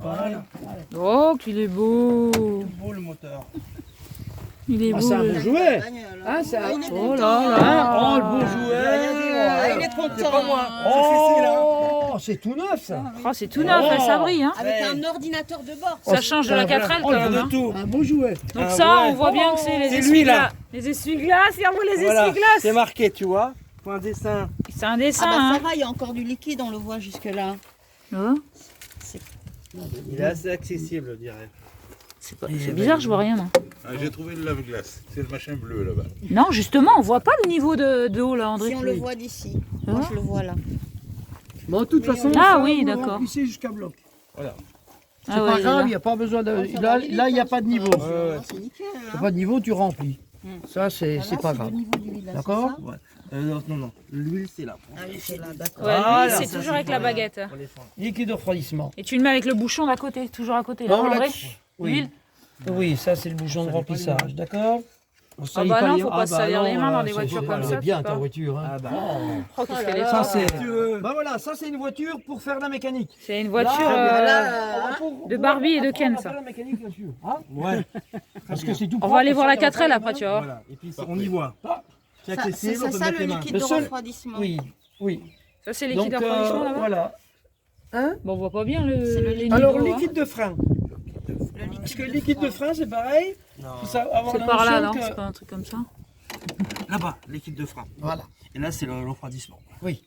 pareil. Oh, qu'il est beau. Tout beau le moteur. Il est beau. C'est un le- beau jouet. Ah, c'est un... Oh là là. Oh, le beau jouet. Il est content. C'est pas moi. Oh, c'est tout neuf ça. Oh, c'est tout neuf, Oh. ça brille. Hein. Avec un ordinateur de bord. Ça change de la 4L Oh, quand il y a même. de Hein. tout. Un beau jouet. Donc Ah ça, ouais. on voit bien que c'est les C'est lui, là. essuie-glaces. Les essuie-glaces, il y a les Voilà, c'est essuie-glaces. marqué, tu vois. Point dessin. C'est un dessin. Ah bah hein. ça va, il y a encore du liquide, on le voit jusque là. Oh, Il est assez accessible, je dirais. c'est bizarre, je vois rien. Moi. Ah, j'ai trouvé le lave-glace. C'est le machin bleu là-bas. Non, justement, on voit pas le niveau de haut là, André. Si on le voit d'ici. Ah. Moi je le vois là. Bon, de toute façon, Ah ça, oui, vous d'accord. remplissez jusqu'à bloc. Voilà. C'est Ah ouais, pas il est grave, là. il n'y a pas besoin de. Ça Là, va, il n'y a pas de niveau. Ouais, ouais. C'est nickel. Il n'y Hein. a pas de niveau, tu remplis. Ça, c'est Ah, là, pas le grave. niveau d'huile, là, D'accord. c'est ça Ouais. Non. L'huile, c'est là. Ah oui, c'est là, d'accord. Ouais, lui, Voilà, c'est ça, toujours avec pour la les- baguette. pour les fringues. Liquide de refroidissement. Et tu le mets avec le bouchon d'à côté, toujours à côté. Là, Non, André. là-dessus. L'huile. Oui, ça, c'est le bouchon de remplissage, d'accord. On salit bah non, les- faut pas se salir les mains dans des c'est- voitures c'est- comme elle ça, est bien tu ta vois. voiture. Hein. Ah bah. Oh, qu'est-ce qu'elle est Ça, forte. c'est. Bah voilà, ça, c'est une voiture pour faire de la mécanique. C'est une voiture Là, de Barbie et de Ken, ça. la mécanique, bien sûr. Hein Ouais. Parce que c'est tout On propre, va aller voir ça, la 4L ça, après, tu vois. Voilà. Et puis on y voit. C'est c'est accessible, on peut ça mettre le les mains. liquide Le de seul- refroidissement. Oui, oui. Ça, c'est liquide de Donc, refroidissement là-bas. voilà. Hein? Bon, on voit pas bien C'est le les liquide. Alors, niveaux, hein. liquide de frein. Parce que le liquide de frein, c'est pareil. Non. Faut avoir C'est la par là, notion non que- C'est pas un truc comme ça. Là-bas, l'équipe de frein. Voilà. Et là, c'est le refroidissement. Oui.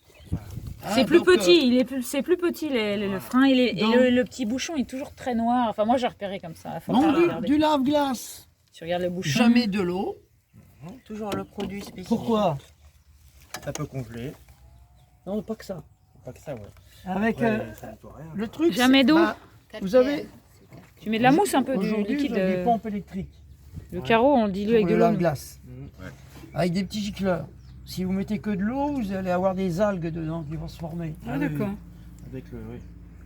C'est Ah, plus donc, petit, c'est plus petit le frein et Donc- le petit bouchon est toujours très noir. Enfin, moi j'ai repéré comme ça. Faut Non, pas du regarder. lave-glace. Tu regardes le bouchon. Jamais de l'eau. Toujours le produit spécifique. Pourquoi? Ça peut congeler. Non, pas que ça. Pas que ça, ouais. Avec Ouais, ça nettoie rien. le truc. Jamais c'est- d'eau. Vous avez Tu mets de la mousse un peu du aujourd'hui, liquide. vous avez des pompes électriques Le carreau, on le dilue pour avec de le l'eau. lave-glace. Ouais. Avec des petits gicleurs. Si vous mettez que de l'eau, vous allez avoir des algues dedans qui vont se former. Ah, d'accord. Avec le. Oui.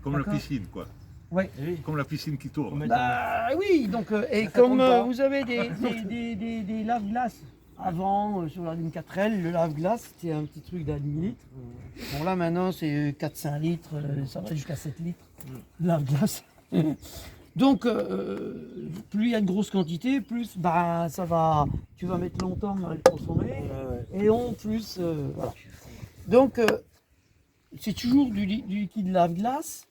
Comme la D'accord. piscine, quoi. Ouais. Oui. Comme la piscine qui Faut tourne. mettre Bah oui, donc et Ça comme compte pas. vous avez des lave-glaces avant sur la ligne 4L, le lave-glace c'était un petit truc d'un demi-litre. Bon là maintenant c'est 4-5 litres, ça va jusqu'à 7 litres. Lave-glace. Donc plus il y a une grosse quantité, plus bah, ça va, tu vas mettre longtemps à le consommer. Ouais. Et en plus, voilà. Donc c'est toujours du liquide lave-glace.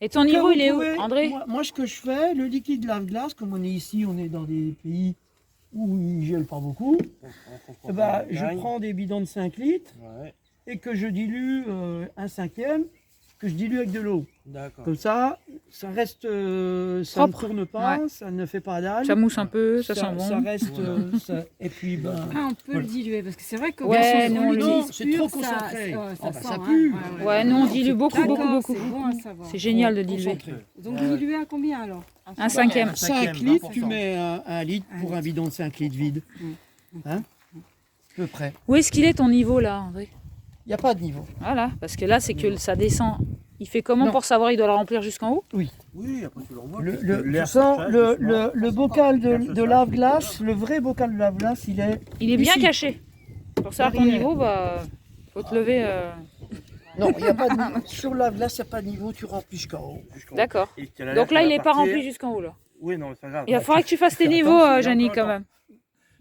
Et ton niveau, Quand il est vous où, pouvez- André? Moi, ce que je fais, le liquide lave-glace, comme on est ici, on est dans des pays où il ne gèle pas beaucoup, eh ben, je prends des bidons de 5 litres Ouais. et que je dilue un cinquième, que je dilue avec de l'eau. D'accord. Comme ça reste, ça ne Propre. tourne pas, Ouais. ça ne fait pas d'algues. Ça mousse un peu, ça sent bon. Ça reste, et puis ben, Ah, on peut Voilà. le diluer parce que c'est vrai que Ouais, quand nous, on on le l'utilise dit. C'est pur, trop ça- concentré. ça Ah bah, sent, ça hein. pue. Ouais, nous on dilue beaucoup, D'accord, beaucoup, beaucoup. C'est bon à savoir. C'est génial de diluer. concentré. Donc diluer à combien alors? Un cinquième. 5 litres, tu 20%. mets un litre pour un bidon de 5 litres vide. Hein? À peu près. Où est-ce qu'il est ton niveau là, André? Il n'y a pas de niveau. Voilà, parce que là c'est que ça descend. Il fait comment Non. pour savoir il doit le remplir jusqu'en haut? Oui, après tu l'envoies. Le, puis le, l'air tu sens, se le, chauffe, le, le bocal de lave-glace, le vrai bocal de lave-glace, il est... Il est bien Ici. caché. Pour savoir ton Derrière. niveau, bah faut te lever. Non, il y a pas de niveau. Sur le lave-glace, il n'y a pas de niveau, tu remplis jusqu'en haut. jusqu'en haut. D'accord. Et qu'il y a Donc l'air là qui il va n'est pas partir. rempli jusqu'en haut là. Oui, non, mais c'est pas grave. Il va falloir que tu fasses tes Fais niveaux, attention, Janie, attends, quand même.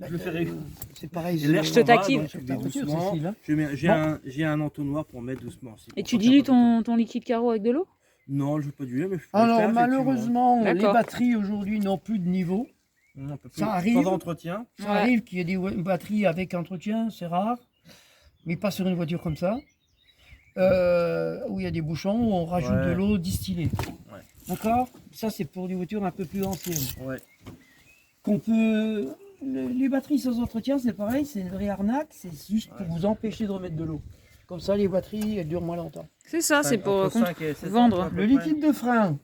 Je le fais C'est pareil. Et l'air Je te s'en va, taquine. donc je Sur mets ta voiture, doucement. Cécile, hein. J'ai un entonnoir pour mettre doucement. Et tu dilues ton liquide carreau avec de l'eau? Non, je ne vais pas diluer, mais je peux le Alors faire, malheureusement, les D'accord. batteries aujourd'hui n'ont plus de niveau. effectivement. Un peu plus. Ça arrive. Sans entretien. Ça Ouais. arrive qu'il y ait des batteries avec entretien, c'est rare. Mais pas sur une voiture comme ça. Où il y a des bouchons, où on rajoute Ouais. de l'eau distillée. Ouais. D'accord? Ça c'est pour des voitures un peu plus anciennes. Ouais. Qu'on peut... Les batteries sans entretien, c'est pareil, c'est une vraie arnaque, c'est juste pour vous empêcher de remettre de l'eau. Comme ça, les batteries, elles durent moins longtemps. C'est ça, c'est pour Entre 5 et 7 vendre. ans, à peu Le près. liquide de frein,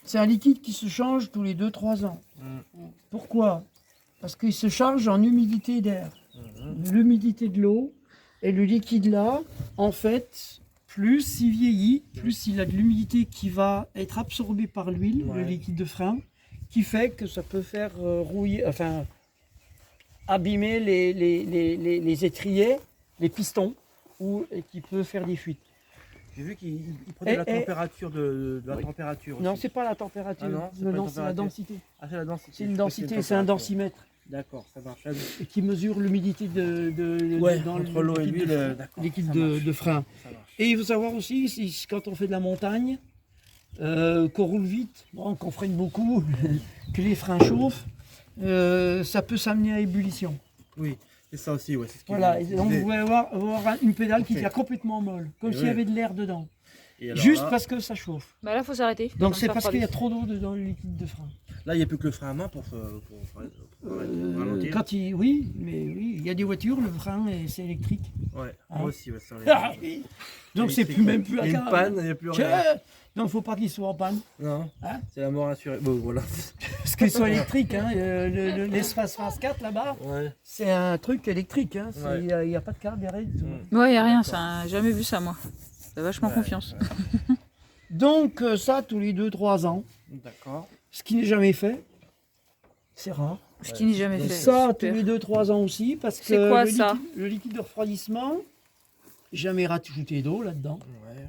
c'est un liquide qui se change tous les 2-3 ans. Pourquoi? Parce qu'il se charge en humidité d'air. L'humidité de l'eau et le liquide là, en fait, plus il vieillit, plus il a de l'humidité qui va être absorbée par l'huile, le Ouais. liquide de frein, qui fait que ça peut faire rouiller, enfin, abîmer les étriers, les pistons, et qui peut faire des fuites. J'ai vu qu'il prenait la température de la Oui. température. Non, aussi. c'est pas la température. Ah non, c'est non, pas la non, c'est la température. densité. Ah, c'est la densité. C'est une Je crois que densité, c'est un température. densimètre D'accord, ça marche. et qui mesure l'humidité dans entre l'eau et liquide l'huile, de- d'accord. liquide ça de, marche, de frein. Ça marche. Et il faut savoir aussi, quand on fait de la montagne, qu'on roule vite, bon, qu'on freine beaucoup, que les freins chauffent, ça peut s'amener à ébullition. Oui, c'est ça aussi, ouais. C'est ce qui Voilà, me et donc disait. vous pouvez avoir une pédale qui Ok. devient complètement molle, comme Et s'il y ouais. avait de l'air dedans, Et alors juste là, parce que ça chauffe. Bah là, faut s'arrêter. Donc Comme c'est ça parce qu'il y a refroidit. trop d'eau dans le liquide de frein. là, il n'y a plus que le frein à main pour ralentir. Oui, mais oui, il y a des voitures, le frein c'est électrique. Ouais, Hein moi aussi, ouais, ça. Ah, oui. Donc c'est plus même plus Il y a à une panne, il n'y a plus rien. Donc faut pas qu'il soit en panne, Non, Hein c'est la mort assurée. Bon, voilà. parce qu'il soit électrique. Hein. L'espace phase 4 là-bas, Ouais. c'est un truc électrique. Hein. Ouais. Il n'y a pas de câble derrière du tout. Ouais, y a rien, ça. J'ai jamais vu ça, moi. J'ai vachement Ouais, confiance. Donc ça tous les 2-3 ans, D'accord. ce qui n'est jamais fait, c'est rare. Ce qui n'est jamais Et fait. ça tous Super. les 2-3 ans aussi, parce que C'est quoi, le, ça liquide, le liquide de refroidissement, jamais rajouté d'eau là-dedans. Ouais.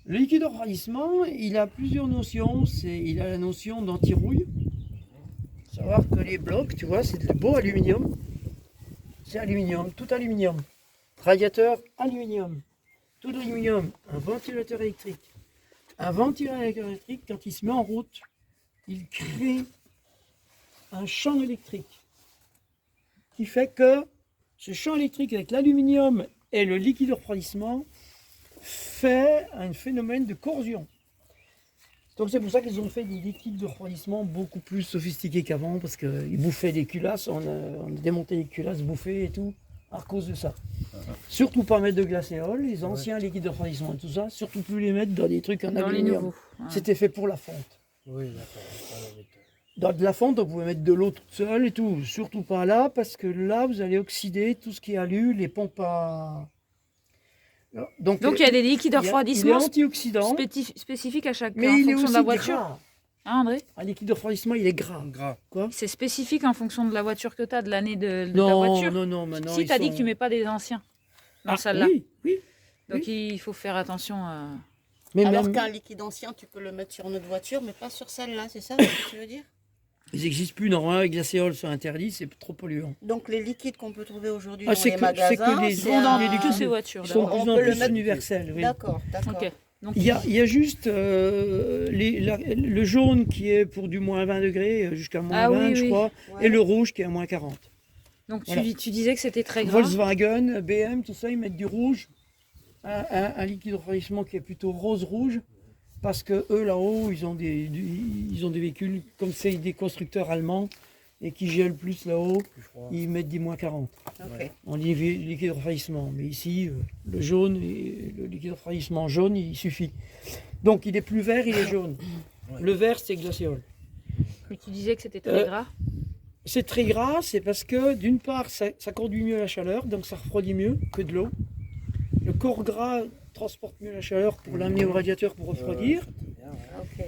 Le liquide de refroidissement, il a plusieurs notions. Il a la notion d'anti-rouille. Savoir que les blocs, tu vois, c'est de beau aluminium. C'est aluminium, tout aluminium. Radiateur, aluminium. Tout aluminium. Un ventilateur électrique. Un ventilateur électrique, quand il se met en route, il crée un champ électrique. Qui fait que ce champ électrique avec l'aluminium et le liquide de refroidissement fait un phénomène de corrosion. Donc c'est pour ça qu'ils ont fait des liquides de refroidissement beaucoup plus sophistiqués qu'avant, parce qu'ils bouffaient des culasses, on a démonté les culasses bouffées et tout, à cause de ça. Surtout pas mettre de glacéol, les anciens liquides de refroidissement et tout ça, surtout plus les mettre dans des trucs en Dans les aluminium. nouveaux. Ouais. C'était fait pour la fonte. Oui, d'accord. Dans de la fonte, on pouvait mettre de l'eau toute seule et tout. Surtout pas là, parce que là, vous allez oxyder tout ce qui est alu, les pompes à... Donc il y a des liquides de il est refroidissement antioxydant, spécifiques à chaque mais en il est fonction aussi de la voiture. gras. Hein, André? Un liquide de refroidissement, il est gras. Gras. C'est spécifique en fonction de la voiture que tu as, de l'année de ta Non, voiture. non, maintenant... Si ils tu as dit sont- que tu mets pas des anciens dans Ah, celle-là. Oui, oui. Donc il faut faire attention à... Mais Alors même, qu'un liquide ancien, tu peux le mettre sur notre voiture, mais pas sur celle-là, c'est ça ce que tu veux dire? ils n'existent plus. Normalement, les glacéols sont interdits, c'est trop polluant. Donc les liquides qu'on peut trouver aujourd'hui Ah, dans c'est les que- magasins, c'est que des- c'est on Dans les liquides toutes ces de- voitures. Ils sont de d'abord. plus on en peut le plus mettre- universels. Oui. D'accord, d'accord. Ok. Donc Il y a juste le jaune qui est pour du moins 20 degrés jusqu'à moins Ah 20, oui, je oui. crois, Ouais. et le rouge qui est à moins 40. Donc Voilà. tu disais que c'était très gras. Volkswagen, BM, tout ça, ils mettent du rouge, un liquide de refroidissement qui est plutôt rose-rouge, parce que eux là-haut, ils ont des véhicules, comme c'est des constructeurs allemands, et qui gèlent plus là-haut, ils mettent des moins 40. Ok. On dit liquide de refroidissement, mais ici, le jaune, et le liquide de refroidissement jaune, il suffit. Donc il est plus vert, il est jaune. Le vert, c'est glacéol. Mais tu disais que c'était très Euh, gras. C'est très gras, c'est parce que d'une part, ça conduit mieux la chaleur, donc ça refroidit mieux que de l'eau. Le corps gras transporte mieux la chaleur pour l'amener au radiateur pour refroidir. Ok.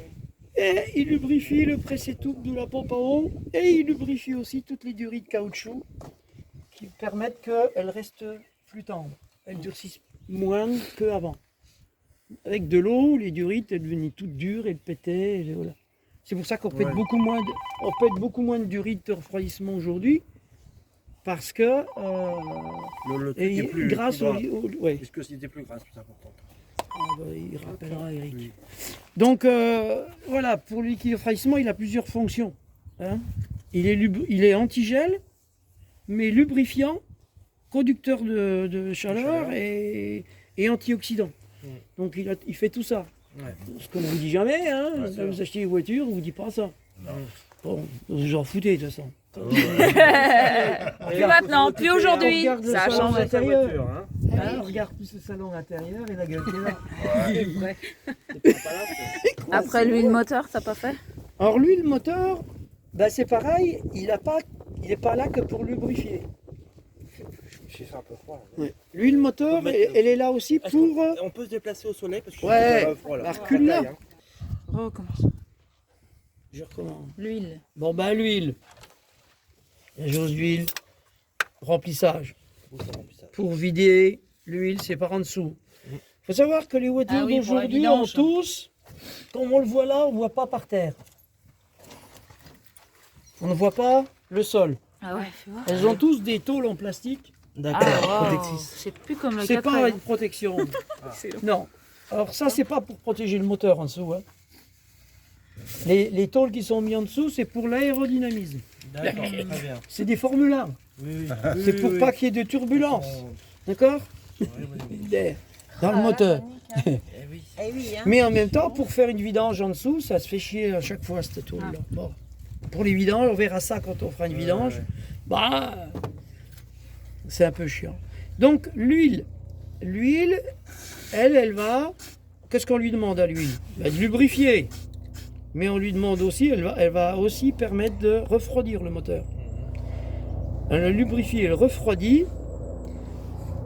Et il lubrifie le pressé-tout de la pompe à eau. Et il lubrifie aussi toutes les durées de caoutchouc qui permettent qu'elles restent plus tendres. Elles durcissent moins qu'avant. Avec de l'eau, les durites, elles devenaient toutes dures, elles pétaient. Voilà. C'est pour ça qu'on pète beaucoup moins de durites de refroidissement aujourd'hui. Parce que Le truc et est plus grâce plus au, gras. ouais. Est-ce que c'était plus gras, c'est plus important? Ah bah, il rappellera Eric. Oui. Donc voilà, pour le liquide de refroidissement, il a plusieurs fonctions. Hein. Il est antigel, mais lubrifiant, conducteur de chaleur et antioxydant. Donc il fait tout ça. Ouais. Ce qu'on ne vous dit jamais, hein, Ouais, quand c'est vous achetez une voiture, on ne vous dit pas ça. Bon, vous en foutez de toute façon. Plus maintenant, plus aujourd'hui. regarde le Ça a salon changé. intérieur. Hein. Hein, on regarde plus le salon intérieur et la gueule qui est là. Après l'huile moteur, t'as pas fait? Alors lui, le moteur, ben c'est pareil, il est pas là que pour lubrifier. J'ai fait un peu froid. Là. L'huile moteur, Faut mettre- elle est là aussi Est-ce pour... On peut se déplacer au soleil parce que Ouais, je froid, là. bah, recule là. Bataille, hein. Recommence. Je recommande. L'huile. Bon ben l'huile. La jauge d'huile, remplissage. Où ça remplit ça? Pour vider l'huile, c'est par en dessous. Il faut savoir que les voitures Ah oui, pour la d'aujourd'hui ont vidange. tous, comme on le voit là, on ne voit pas par terre. On ne voit pas le sol. Ah ouais. Elles ont tous des tôles en plastique. Ah, wow. C'est plus comme le C'est 4 pas une protection. Non. Alors ça, c'est pas pour protéger le moteur en dessous. Hein. Les tôles qui sont mises en dessous, c'est pour l'aérodynamisme. D'accord, très bien. C'est des Formule 1. Oui, oui. C'est pour pas qu'il y ait de turbulence. D'accord D'air dans le moteur. Eh oui. Eh oui, hein. Mais en même temps, pour faire une vidange en dessous, ça se fait chier à chaque fois cette tôle-là. Bon. Pour les vidanges, on verra ça quand on fera une vidange. Bah, c'est un peu chiant. Donc l'huile, elle va. Qu'est-ce qu'on lui demande à l'huile? De lubrifier. Mais on lui demande aussi, elle va aussi permettre de refroidir le moteur. Elle le lubrifie, elle refroidit.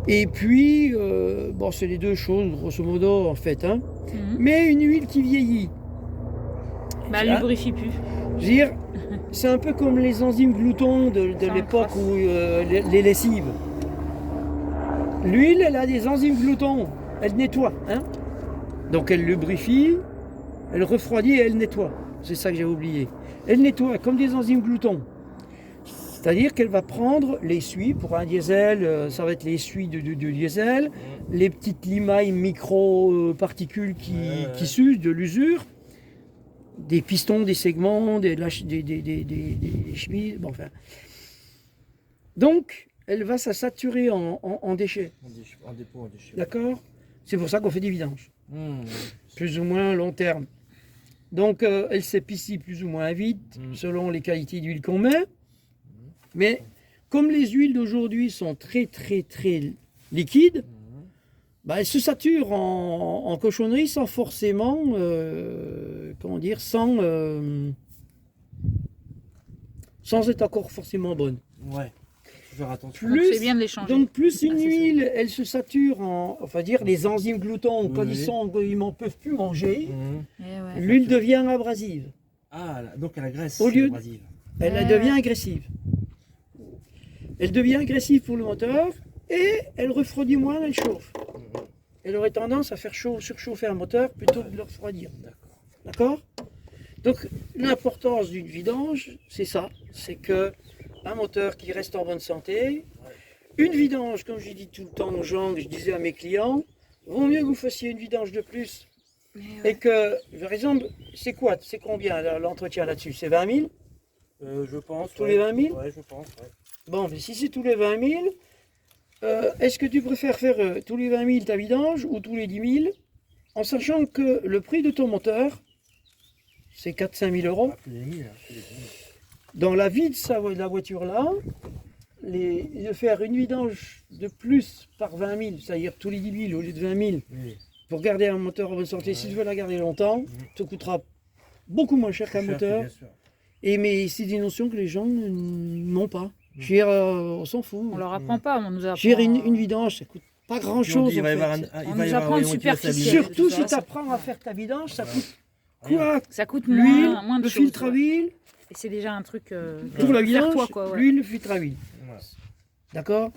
Et puis, bon, c'est les deux choses, grosso modo, en fait. Hein. Mais une huile qui vieillit. Bah, elle lubrifie plus. Je veux dire, c'est un peu comme les enzymes gloutons de Ça l'époque encrasse. où les lessives. L'huile, elle a des enzymes gloutons. Elle nettoie. Hein. Donc elle lubrifie, elle refroidit et elle nettoie. C'est ça que j'ai oublié. Elle nettoie comme des enzymes gloutons. C'est-à-dire qu'elle va prendre les suies pour un diesel, ça va être les suies du diesel, les petites limailles micro-particules qui s'usent de l'usure, des pistons, des segments, des chemises, bon, enfin. Donc, elle va se saturer en déchets, En dépôt, en déchet. d'accord? C'est pour ça qu'on fait des vidanges, Mmh. plus ou moins long terme. Donc, elle s'épicie plus ou moins vite, selon les qualités d'huile qu'on met. Mais comme les huiles d'aujourd'hui sont très très très liquides, bah, elles se saturent en cochonnerie sans forcément, comment dire, sans être encore forcément bonne. Ouais. Faut faire attention. Donc c'est bien de les changer. Donc plus une Ah, ça, c'est huile, elle se sature enfin dire les enzymes gloutons, quand Oui. ils n'en peuvent plus manger, Mmh. Eh ouais. l'huile devient abrasive. Ah, donc elle agresse. Au lieu de- abrasive. Elle Ouais. devient agressive. Elle devient agressive pour le moteur et elle refroidit moins, elle chauffe. Elle aurait tendance à faire surchauffer un moteur plutôt que de le refroidir. D'accord? Donc l'importance d'une vidange, c'est ça. C'est que un moteur qui reste en bonne santé, une vidange, comme je dis tout le temps aux gens, que je disais à mes clients, vaut mieux que vous fassiez une vidange de plus. Et que, par exemple, c'est quoi? C'est combien l'entretien là-dessus? C'est 20 000? Je pense. Tous les 20 000? Ouais, je pense. Ouais. Bon, mais si c'est tous les 20 000, est-ce que tu préfères faire tous les 20 000 ta vidange ou tous les 10 000, en sachant que le prix de ton moteur, c'est 4-5 000 euros. Plus les 1000, plus les 1000. Dans la vie de la voiture là, de faire une vidange de plus par 20 000, c'est-à-dire tous les 10 000 au lieu de 20 000, Oui. pour garder un moteur en bonne santé, si tu veux la garder longtemps, ça te coûtera beaucoup moins cher qu'un Cher, moteur. bien sûr. Mais c'est des notions que les gens n'ont pas. Je veux dire, on s'en fout. On leur apprend pas, on nous apprend. Je veux dire, une vidange, ça coûte pas grand Puis on dit, chose. il va y avoir un- il On va y nous avoir apprend un une rayon superficielle. utilisable. Surtout Ça, si tu ça- apprends à faire ta vidange, ça coûte quoi? Ça coûte L'huile, moins de le choses, filtre à ouais. huile, Et c'est déjà un truc. pour la faire vidange, toi, quoi, ouais. l'huile, le filtre à huile. Ouais. D'accord?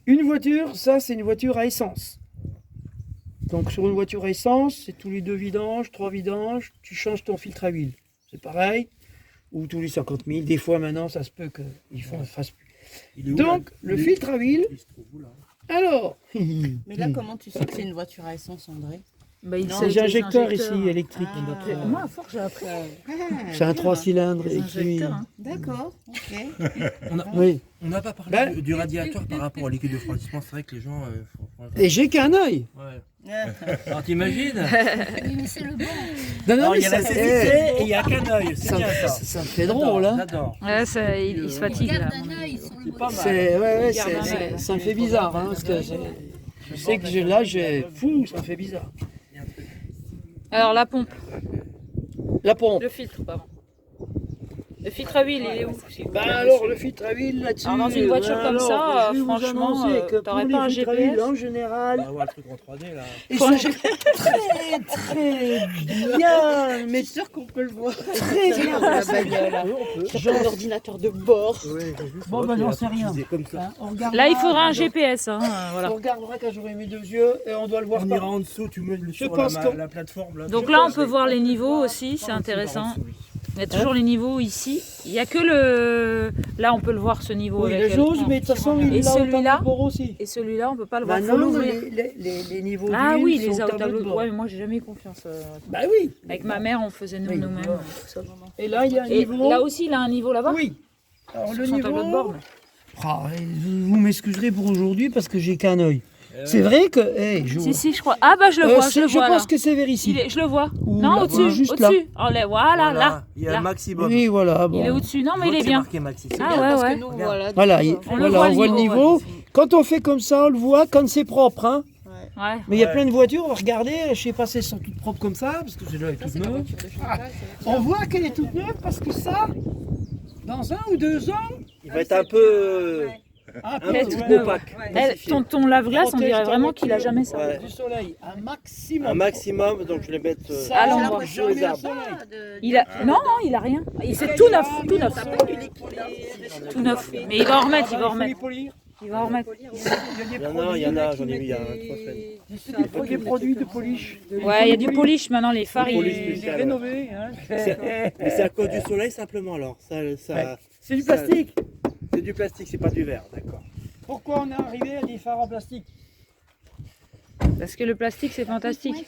Une voiture, ça c'est une voiture à essence. Donc sur une voiture à essence, c'est tous les 2 vidanges, 3 vidanges, tu changes ton filtre à huile. C'est pareil. Ou tous les 50 000. Des fois maintenant, ça se peut qu'ils fassent plus. Il est où, Donc là le filtre à huile, Il se trouve où, là alors, Mais là, comment tu sais que c'est une voiture à essence, André? Bah, il Non, sait c'est les injecteur injecteurs. ici, électrique. Ah. Moi, à force, j'ai appris. C'est un 3 cylindres Les écrit. injecteurs, hein. D'accord, ok. Oui. On n'a pas parlé Ben- du radiateur par rapport au liquide de refroidissement. C'est vrai que les gens. Et j'ai qu'un œil. Ouais. Alors t'imagines Oui, mais c'est le bon. Non, non, Alors, mais il y a la ça, cécité et il n'y a qu'un œil. C'est ça, bien ça. ça me fait drôle, hein. J'adore. Ouais, ça, il se fatigue là. Garde un œil sur le C'est pas moteur. mal. C'est, Garde un œil. ça me fait bizarre, hein, parce que je sais que là, fou, ça me fait bizarre. Alors, la pompe, La pompe. le filtre, pardon. Le filtre à huile, il est où? Ben alors, le filtre à huile là-dessus. Alors, dans une voiture comme ça, alors, je vais vous franchement, annoncer que t'aurais pour pas les un filtres à huile, GPS? en On général, va voir le truc en 3D là. ils sont très très bien, mais C'est sûr qu'on peut le voir. très bien. La bagnole. Là. Sur ton ordinateur de bord. Bon, ben j'en sais rien. Comme ça. Hein, on regardera, Là, il faudra un quand- GPS. Hein, voilà. On regardera quand j'aurai mes 2 yeux et on doit le voir On par- ira en dessous, tu mets sur pense que- la plateforme là. Donc là, on peut voir les niveaux aussi, c'est intéressant. Il y a toujours les niveaux ici. Il n'y a que le... Là, on peut le voir, ce niveau. Oui, avec les jauges, mais de toute façon, il Et est là au celui-là tableau de bord aussi. Et celui-là, on peut pas le voir. Faut Maintenant, l'ouvrir. les niveaux Ah d'huile oui, sont les au au tableau de de... bord. Ouais, mais moi, j'ai jamais eu confiance. Bah oui. Avec ma mère, on faisait Oui. nous-mêmes. Et là, il y a un Et niveau. là aussi, il a un niveau là-bas. Oui. Alors Sur le son niveau. tableau de bord. mais- Ah, vous m'excuserez pour aujourd'hui parce que j'ai qu'un œil. C'est vrai que. Si, je crois. Ah bah, je le vois, je le vois. pense là. que c'est vers ici. Je le vois. Ou Non, là, au-dessus, juste là. au-dessus. Voilà, là. Il y a là. un maximum. Oui, voilà. Bon. Il est au-dessus. Non, mais il est C'est bien. marqué maxi. c'est Ah bien. ouais, Parce ouais. que nous, Regarde. voilà. Voilà, du il- coup, On le voilà, voit, on le voit le niveau, niveau. Quand on fait comme ça, on le voit quand c'est propre. Hein. Ouais. Mais il y a Ouais. plein de voitures, on va regarder, je sais pas si elles sont toutes propres comme ça, parce que celle-là est Ça, toute c'est la neuve. voiture de chantage. On voit qu'elle est toute neuve parce que ça, dans 1 ou 2 ans, Il va être un peu un peu Elle est ouais, toute neuve. opaque. Eh, massifié. ton lave-glace, on protège dirait ta vraiment qu'il a voiture jamais ça. Ouais. du soleil, un maximum. Un maximum, donc je vais mettre Ça, à on l'endroit. voit sur les jamais un arbres. soleil. Il a... Non, il a rien. C'est tout neuf, tout neuf. Tout neuf. Mais il va en remettre, il va en faut les remettre. polir. Il va en remettre. Il y a Il y en a, j'en ai vu il y a 3 semaines. des produits de polish. Ouais, il y a du polish maintenant, les phares. Du polish ils- Il est spécial, rénové. Hein. Mais c'est à cause du soleil simplement alors. Ça, C'est du plastique. c'est du plastique, c'est pas du verre, d'accord. Pourquoi on est arrivé à des phares en plastique? Parce que le plastique, c'est fantastique.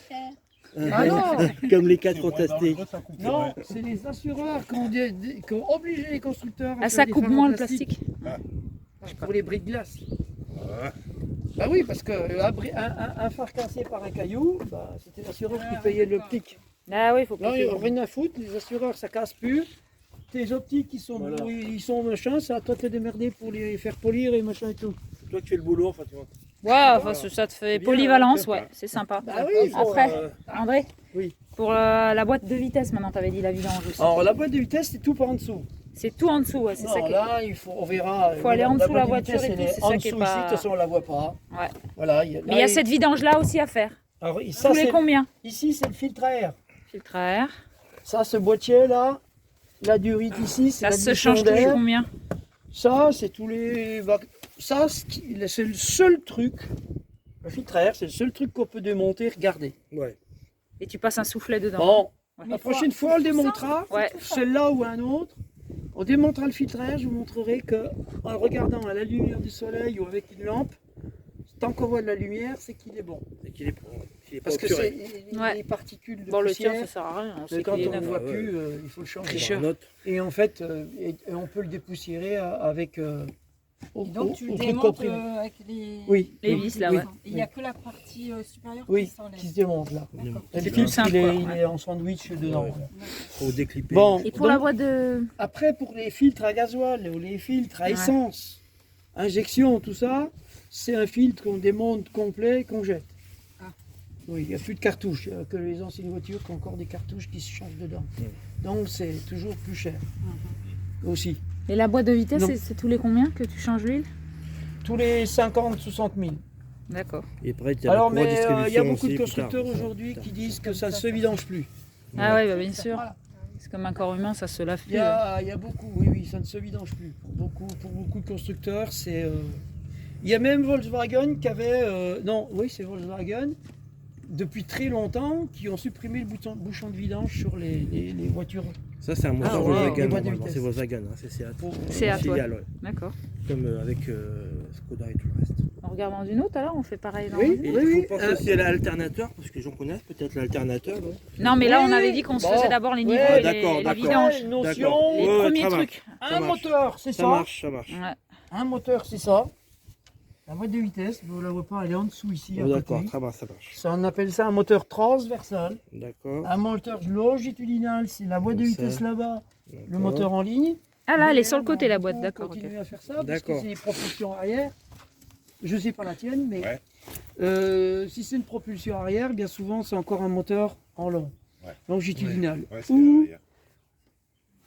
Ah non. Comme les 4 fantastiques. Non, c'est les assureurs qui ont obligé les constructeurs à Ah, faire ça des coupe phares en moins le plastique. pour les bris de glace. Bah oui, parce qu'un phare cassé par un caillou, bah, c'était l'assureur qui payait l'optique. Ah oui, il faut Là, pas. ils n'ont rien à foutre, les assureurs, ça casse plus. Tes optiques, ils sont, Voilà. ils sont machin, c'est à toi de te démerder pour les faire polir et machin et tout. C'est toi qui fais le boulot, enfin tu vois. Ouais, enfin, ça te fait Bien, polyvalence, ouais. ouais, c'est sympa. Bah oui, Après, André, Oui. pour la boîte de vitesse, maintenant, t'avais dit la vidange aussi. Alors la boîte de vitesse, c'est tout par en dessous. C'est tout en dessous, ouais, c'est ça Non, qui est... là, on verra. Faut aller en dessous de la boîte de voiture et vitesse, tout, elle c'est est en ça qui est dessous pas- ici, de toute façon, on la voit pas. Ouais. Voilà, Mais il y a cette vidange-là aussi à faire. Alors, ça, Tous les c'est- combien? Ici, c'est le filtre à air. Filtre à air. Ça, ce boîtier-là, la durite ici, c'est Ça la se dilution change tous les d'air. combien? Ça, c'est tous les. Ça, c'est le seul truc. Le filtre à air, c'est le seul truc qu'on peut démonter, regarder. Ouais. Et tu passes un soufflet dedans. Bon, Ouais. la prochaine fois, on le démontera. Ouais. Celle-là ou un autre. On démontera le filtre à air. Je vous montrerai que en le regardant à la lumière du soleil ou avec une lampe, tant qu'on voit de la lumière, c'est qu'il est bon. C'est qu'il est pas Parce que obturé. c'est Ouais. les particules de Bon, le tien, poussière. ça sert à rien. On Mais sait quand qu'il est on ne neuf. voit ouais. plus, il faut le changer. Tricheur. Note. Et en fait, et on peut le dépoussiérer avec Donc tu le au truc démontes comprimé. avec les... Oui, Les oui, vis, là, oui, ouais. Il n'y a que la partie supérieure oui, qui s'enlève. qui se démonte là. D'accord. Et le plus filtre, simple, il est, quoi, il ouais. est en sandwich dedans. Ouais. Faut décliper. Bon, Et pour la donc, boîte de... après pour les filtres à gasoil ou les filtres à Ouais. essence, injection, tout ça, c'est un filtre qu'on démonte complet et qu'on jette. Ah. Oui, il n'y a plus de cartouches. Il n'y a que les anciennes voitures qui ont encore des cartouches qui se changent dedans. Donc c'est toujours plus cher. Aussi. Et la boîte de vitesse, Non. c'est tous les combien que tu changes l'huile? Tous les 50-60 000. D'accord. Et après, il y a Alors, la mais il y a redistribution beaucoup aussi, de plus constructeurs tard. aujourd'hui qui disent que ça ne se vidange plus. Ah ouais, bah, bien sûr. C'est comme un corps humain, ça se lave Il plus. y a beaucoup, oui, ça ne se vidange plus. Pour beaucoup de constructeurs, c'est. Il y a même Volkswagen qui avait. Non, oui, c'est Volkswagen, depuis très longtemps, qui ont supprimé le bouchon de vidange sur les voitures. Ça, c'est un moteur Ah, ouais, Volkswagen. les boîtes de normalement. vitesse. C'est Volkswagen, hein, c'est Seat. C'est à toi. Filiale, ouais. D'accord. Comme avec Skoda et tout le reste. On regarde dans une autre alors, on fait pareil dans Oui. une Et autre. il faut penser aussi à l'alternateur, parce que j'en connais peut-être l'alternateur. non Non, mais là, Oui, on avait dit qu'on se bon. faisait d'abord les niveaux Ouais, et d'accord, les d'accord. vidanges. Une notion, D'accord. Les Ouais, premiers ça marche. trucs. un marche. moteur, c'est Ça ça. marche, ça marche. Ouais. Un moteur, c'est ça. La boîte de vitesse, vous ne la voyez pas, elle est en dessous ici. Oh, à d'accord, côté. ça marche, ça marche. Ça, on appelle ça un moteur transversal. D'accord. Un moteur longitudinal, c'est la boîte de Comme ça. vitesse là-bas, le d'accord. moteur en ligne. Ah là, elle est Mais sur le côté, on la boîte, peut d'accord. ok. continuer à faire ça parce que D'accord. c'est des propulsions arrière. Je ne sais pas la tienne, mais Ouais. si c'est une propulsion arrière, bien souvent c'est encore un moteur en long, Ouais. longitudinal. Ouais, c'est Ou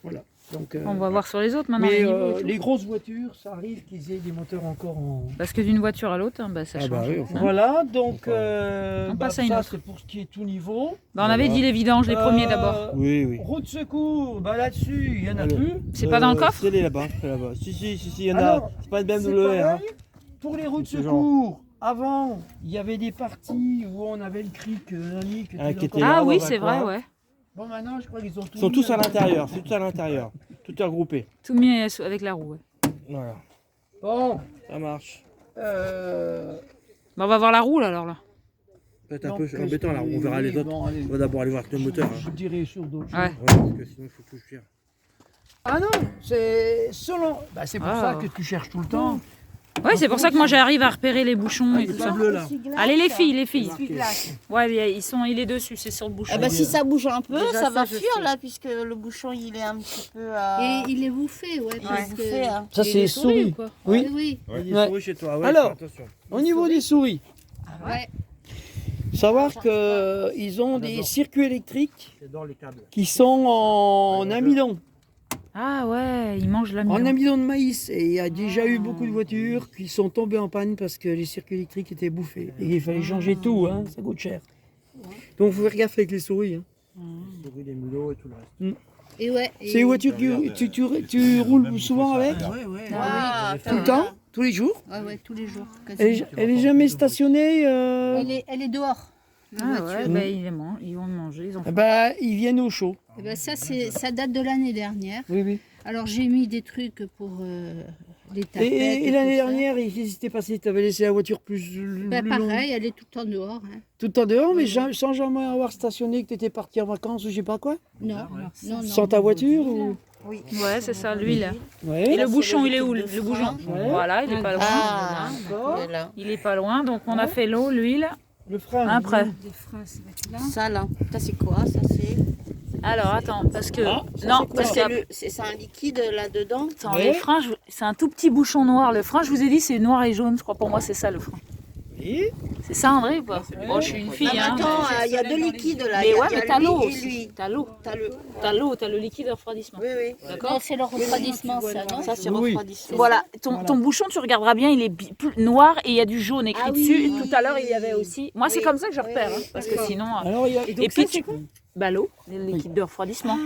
derrière. Donc, On va voir sur les autres maintenant. mais les niveaux et tout. les grosses voitures, ça arrive qu'ils aient des moteurs encore en... Parce que d'une voiture à l'autre, hein, bah, ça change. oui, enfin. Voilà, donc On passe à une ça autre. c'est pour ce qui est tout niveau. Bah, on avait dit les vidanges, les premiers d'abord. Oui, oui. Route secours, bah là-dessus, il y en a Alors, plus. C'est pas dans le coffre? C'est là-bas, c'est là-bas. Si, il y en Alors, a. C'est pas une C'est BMW, hein. pareil, pour les routes Ce secours, avant, il y avait des parties où on avait le cric, l'ami, Qui était Ah là, oui, dans un c'est vrai, coin. ouais. Bon, maintenant, je crois qu'ils ont tout Ils sont mis tous à là. l'intérieur, c'est tout à l'intérieur. Tout est regroupé. Tout mis avec la roue. Ouais. Voilà, Bon, ça marche. Bah, on va voir la roue là, alors là. C'est un donc, peu embêtant là, on verra oui, les autres. bon, allez, On va d'abord aller voir le moteur. je dirais sur d'autres Ouais. choses. Ouais, parce que sinon il faut tout fuir. Ah non, c'est selon. Bah, c'est pour Ah. ça que tu cherches tout le temps. Ouais, c'est pour ça que moi j'arrive à repérer les bouchons et tout ça. bleu là. Allez les filles, les filles. Essuie-glace. Ouais, il est dessus, c'est sur le bouchon. Ah bah, si ça bouge un peu, Déjà, ça va ça, je fuir sais. là, puisque le bouchon il est un petit peu. Et il est bouffé, ouais, il parce est que... bouffé, hein. Ça, c'est les souris. ou quoi? Oui. Oui, Ouais, il y a Ouais. des souris chez toi, ouais, Alors. fais attention. Au niveau des souris, ouais. savoir qu'ils ont des circuits électriques C'est dans les câbles. qui sont en amidon. Ah ouais, il mange la En mienne. amidon de maïs. Et il y a déjà eu beaucoup de voitures qui sont tombées en panne parce que les circuits électriques étaient bouffés. Et il fallait changer tout, hein, ça coûte cher. Donc il faut faire gaffe avec les souris. Hein. Souris, les mulots et tout le reste. Et ouais. et- C'est une voiture que tu roules souvent avec Ah, tout le temps, tous les jours. Ouais, ouais, tous les jours. Elle est jamais stationnée. Elle est dehors. la Ah voiture. ouais, bah, ils vont le manger, ils ont faim. Bah, ils viennent au chaud. Eh ben, ça date de l'année dernière. Oui, oui. Alors j'ai mis des trucs pour les tapettes. Et l'année tout ça. dernière, qu'est-ce qui s'était passé? Tu avais laissé la voiture plus Ben, long. pareil, elle est tout le temps dehors. Hein. Tout le temps dehors, mais sans jamais avoir stationné, que tu étais parti en vacances ou je sais pas quoi. Non, non, non. Sans ta voiture ou... Oui. Ouais, c'est ça, l'huile. Ouais. Et le c'est bouchon, le il est où liquide le de bouchon? Ouais. Voilà, il est pas loin. Ah, il est là. Il est pas loin, donc on a fait l'eau, l'huile. Le frein. Après. Des freins, ça va être là. Ça là. Ça c'est quoi? Ça c'est. Alors attends, parce que Ah, non, parce que C'est un liquide là-dedans. attends, Ouais. les freins, c'est un tout petit bouchon noir. Le frein, je vous ai dit, c'est noir et jaune. Je crois pour moi, c'est ça le frein. Et C'est ça, André ou pas? Bon, je suis une fille. Ah, mais Hein. attends, il y a deux liquides là. Mais Il y a- ouais, il y a mais t'as lui l'eau et aussi. lui. T'as l'eau. T'as le. T'as le liquide de refroidissement. Oui, oui. D'accord. Non, c'est le refroidissement, ça, non? Ça c'est Oui. refroidissement. Voilà, ton bouchon, tu regarderas bien, il est plus noir et il y a du jaune écrit Ah oui, dessus. oui, Tout à l'heure, il y avait aussi. Moi, c'est Oui, comme ça que je oui, repère, oui, hein, parce oui, que oui. sinon. alors, il y a... Et puis, bah, l'eau, le liquide de refroidissement.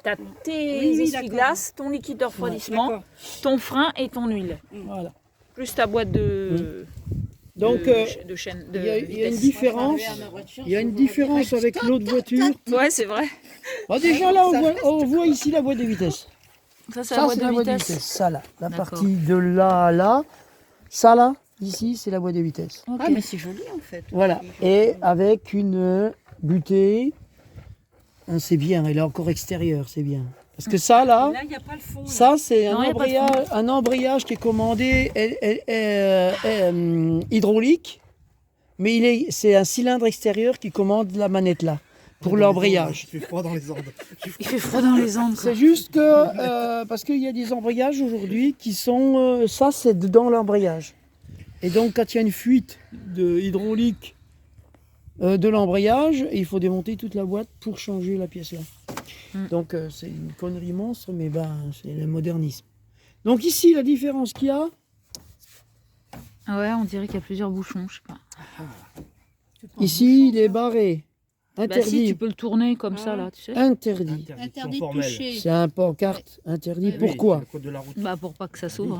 T'as tes essuie-glaces, ton liquide de refroidissement, ton frein et ton huile. Voilà. Plus ta boîte de. Donc, de chaîne. il y a une vitesse. différence. Il y a une différence avec l'autre voiture. Ouais, c'est vrai. Ah, déjà là, on voit ici la boîte de vitesse. Ça, c'est la Ça, boîte c'est de la boîte de vitesse. vitesse. Ça là, la D'accord. partie de là à là. Ça là, ici, c'est la boîte de vitesse. Ah mais c'est joli en fait. Voilà. Et avec une butée, hein, c'est bien. Elle est encore extérieure, c'est bien. Parce que ça là, Là, il n'y a pas le fond. ça c'est Non, y a pas de fond. un embrayage qui est commandé hydraulique, mais c'est un cylindre extérieur qui commande la manette là pour l'embrayage. Il fait froid dans les Andes. Il fait froid dans les Andes. quoi. C'est juste que parce qu'il y a des embrayages aujourd'hui qui sont ça c'est dedans l'embrayage. Et donc quand il y a une fuite hydraulique de l'embrayage, il faut démonter toute la boîte pour changer la pièce là. Donc c'est une connerie monstre, mais ben c'est le modernisme. Donc ici la différence qu'il y a, Ah ouais, on dirait qu'il y a plusieurs bouchons, je sais pas. ici il est barré, Bah si, interdit, tu peux le tourner comme ça là, tu sais. interdit. Interdit de formelle. toucher. C'est un pancarte interdit. Oui, Pourquoi? Le code de la route. Bah pour pas que ça s'ouvre.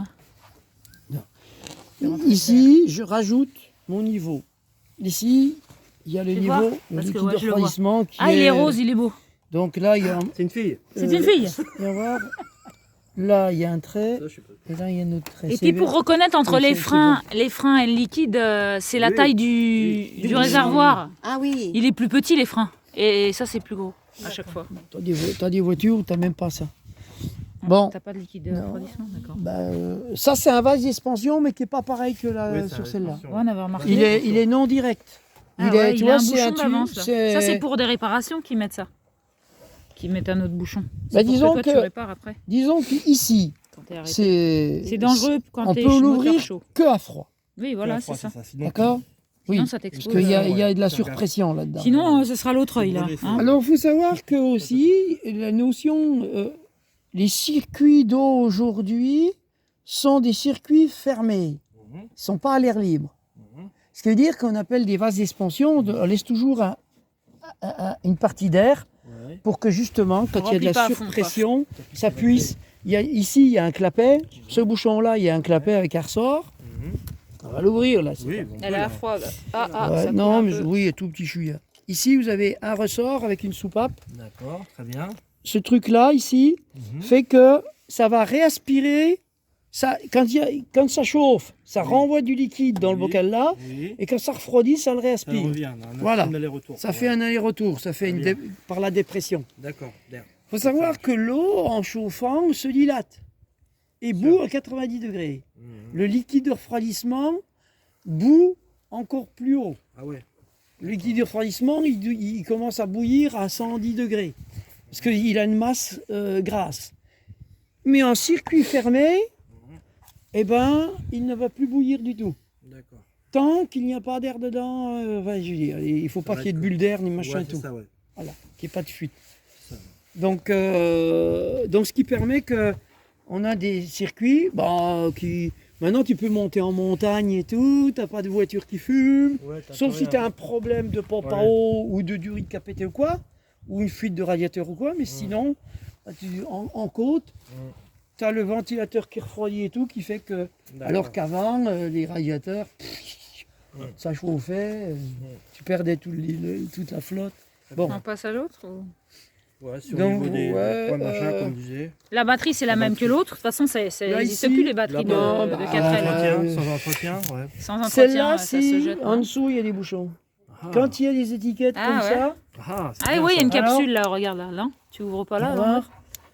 hein. Ici, je rajoute mon niveau. Ici, il y a le Fais niveau, voir, le parce que, liquide ouais, de je le vois. refroidissement qui Ah, il est rose, il est beau. Donc là, il y a, C'est une fille. C'est une fille. il y a voir. Là, il y a un trait, Ça, je sais pas. et là, il y a un autre trait. Et C'est puis pour vert. reconnaître entre Oui, les c'est freins et le liquide, c'est la Oui. taille du réservoir. Ah oui. Il est plus petit les freins. Et ça c'est plus gros à chaque fois. T'as des voitures où t'as même pas ça. Bon, T'as pas de liquide de Non. refroidissement, d'accord. bah, ça c'est un vase d'expansion, mais qui est pas pareil que Oui, sur celle-là. Ouais, on avait remarqué. Il est non direct. Ah ouais, tu il a vois, un c'est bouchon un tube, d'avance. là. Ça c'est pour des réparations qu'ils mettent ça. Qu'ils mettent un autre bouchon. C'est Bah, pour disons que toi que- tu répares après. Disons qu'ici, Quand t'es arrêté. c'est dangereux quand on t'es peut moteur l'ouvrir chaud. que à froid. Oui, voilà, c'est ça. D'accord? Oui. Sinon ça Parce t'explose. qu'il y a, Ouais, il y a de la ça surpression là-dedans. Sinon ce sera l'autre œil là. brûler, ça. hein. Alors, il faut savoir que aussi, la notion les circuits d'eau aujourd'hui sont des circuits fermés. Ils ne sont pas à l'air libre. Ce qui veut dire qu'on appelle des vases d'expansion, on laisse toujours une partie d'air Ouais. pour que justement, quand il y a de Remplis la pas à fond, surpression, ça puisse... Ici, il y a un clapet. Ce bouchon-là, il y a un clapet avec un ressort. On va l'ouvrir là. c'est Oui, pas- bon, Elle est à froid. là. Ah, Ouais, ça coule non, un mais peu. oui, tout petit chouïa. Ici, vous avez un ressort avec une soupape. D'accord, très bien. Ce truc-là, ici, fait que ça va réaspirer. Ça, quand ça chauffe, ça renvoie du liquide dans le Oui. bocal là. Oui. Et quand ça refroidit, ça le Ça réaspire. revient. Voilà. Un aller-retour. Ça fait un aller-retour, ça fait Très bien. par la dépression. D'accord, d'air. Il faut savoir que l'eau, en chauffant, se dilate et bout à 90 degrés. Le liquide de refroidissement bout encore plus haut. Ah ouais. Le liquide de refroidissement, il commence à bouillir à 110 degrés. Parce qu'il a une masse grasse. Mais en circuit fermé, eh ben, il ne va plus bouillir du tout. D'accord. Tant qu'il n'y a pas d'air dedans, enfin, je veux dire, il ne faut pas va qu'il y ait être de bulles d'air ni machin Ouais, et c'est tout. ça, ouais. Voilà, qu'il n'y ait pas de fuite. Ça. Donc ce qui permet que on a des circuits qui... Maintenant, tu peux monter en montagne et tout, tu n'as pas de voiture qui fume. Ouais, Sauf si tu as un problème de pompe à Ouais. eau ou de durite qui a pété ou quoi, ou une fuite de radiateur ou quoi, mais sinon, en côte, tu as le ventilateur qui refroidit et tout, qui fait que... Alors qu'avant, les radiateurs, ça chauffait, tu perdais toute la flotte. Bon, On passe à l'autre ou... Ouais, sur Donc, le niveau des ouais, points machin, comme je disais. La batterie, c'est la même que l'autre. De toute façon, ça Là, n'existe ici, plus les batteries de, là-bas, de bah, 4L. Sans entretien, ouais. Sans entretien, celle-là, ça se si jette. en dessous, il y a des bouchons. Ah. Quand il y a des étiquettes Ah, comme ouais. ça, c'est Ah bien, oui, il y a une ça. Alors capsule là, regarde là. Là, tu ouvres pas là. on là. va voir,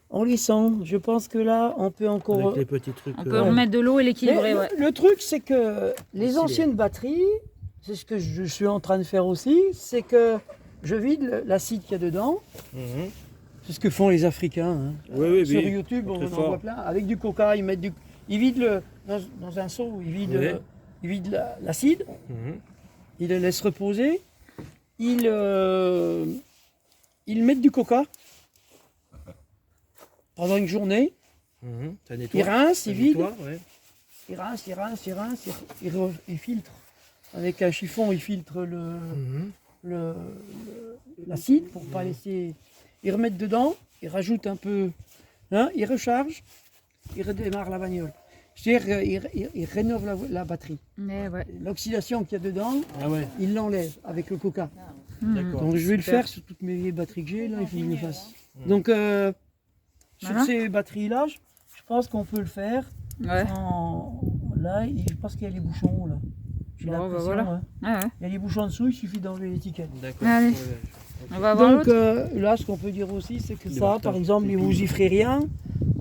on les sent. Je pense que là, on peut encore... Avec les petits trucs. On peut remettre de l'eau et Mais l'équilibrer, ouais. le truc, c'est que les Ici, anciennes batteries, c'est ce que je suis en train de faire aussi, c'est que je vide l'acide qu'il y a dedans. Mhm. C'est ce que font les Africains. Hein. Oui, oui, Sur oui. YouTube, on Très en fort. voit plein. Avec du coca, ils mettent ils vident dans un seau, Oui. ils vident l'acide, Mhm. ils le laissent reposer, ils mettent du coca pendant une journée, Mhm. Ça ils nettoie. rincent, Ça ils vident, nettoie, ouais. ils filtrent. Avec un chiffon, ils filtrent Mhm. l'acide pour pas laisser. Ils remettent dedans, ils rajoutent un peu, hein, ils rechargent, ils redémarrent la bagnole. C'est-à-dire qu'ils rénovent la batterie. Mais ouais. L'oxydation qu'il y a dedans, Ah ouais, ils l'enlèvent avec le coca. d'accord. Donc je vais le Super. faire sur toutes mes vieilles batteries que j'ai, là, il faut que je le fasse. Mm. Donc sur Voilà. ces batteries-là, je pense qu'on peut le faire. Ouais. Là, je pense qu'il y a les bouchons, là. J'ai Bon, bah l'impression, voilà. hein. Ah ouais. Il y a les bouchons en dessous, il suffit d'enlever l'étiquette. D'accord. Allez. Ouais, ouais. On va voir Donc l'autre. là, ce qu'on peut dire aussi, c'est que Les ça, marquages, par exemple, les vous billes. y ferez rien,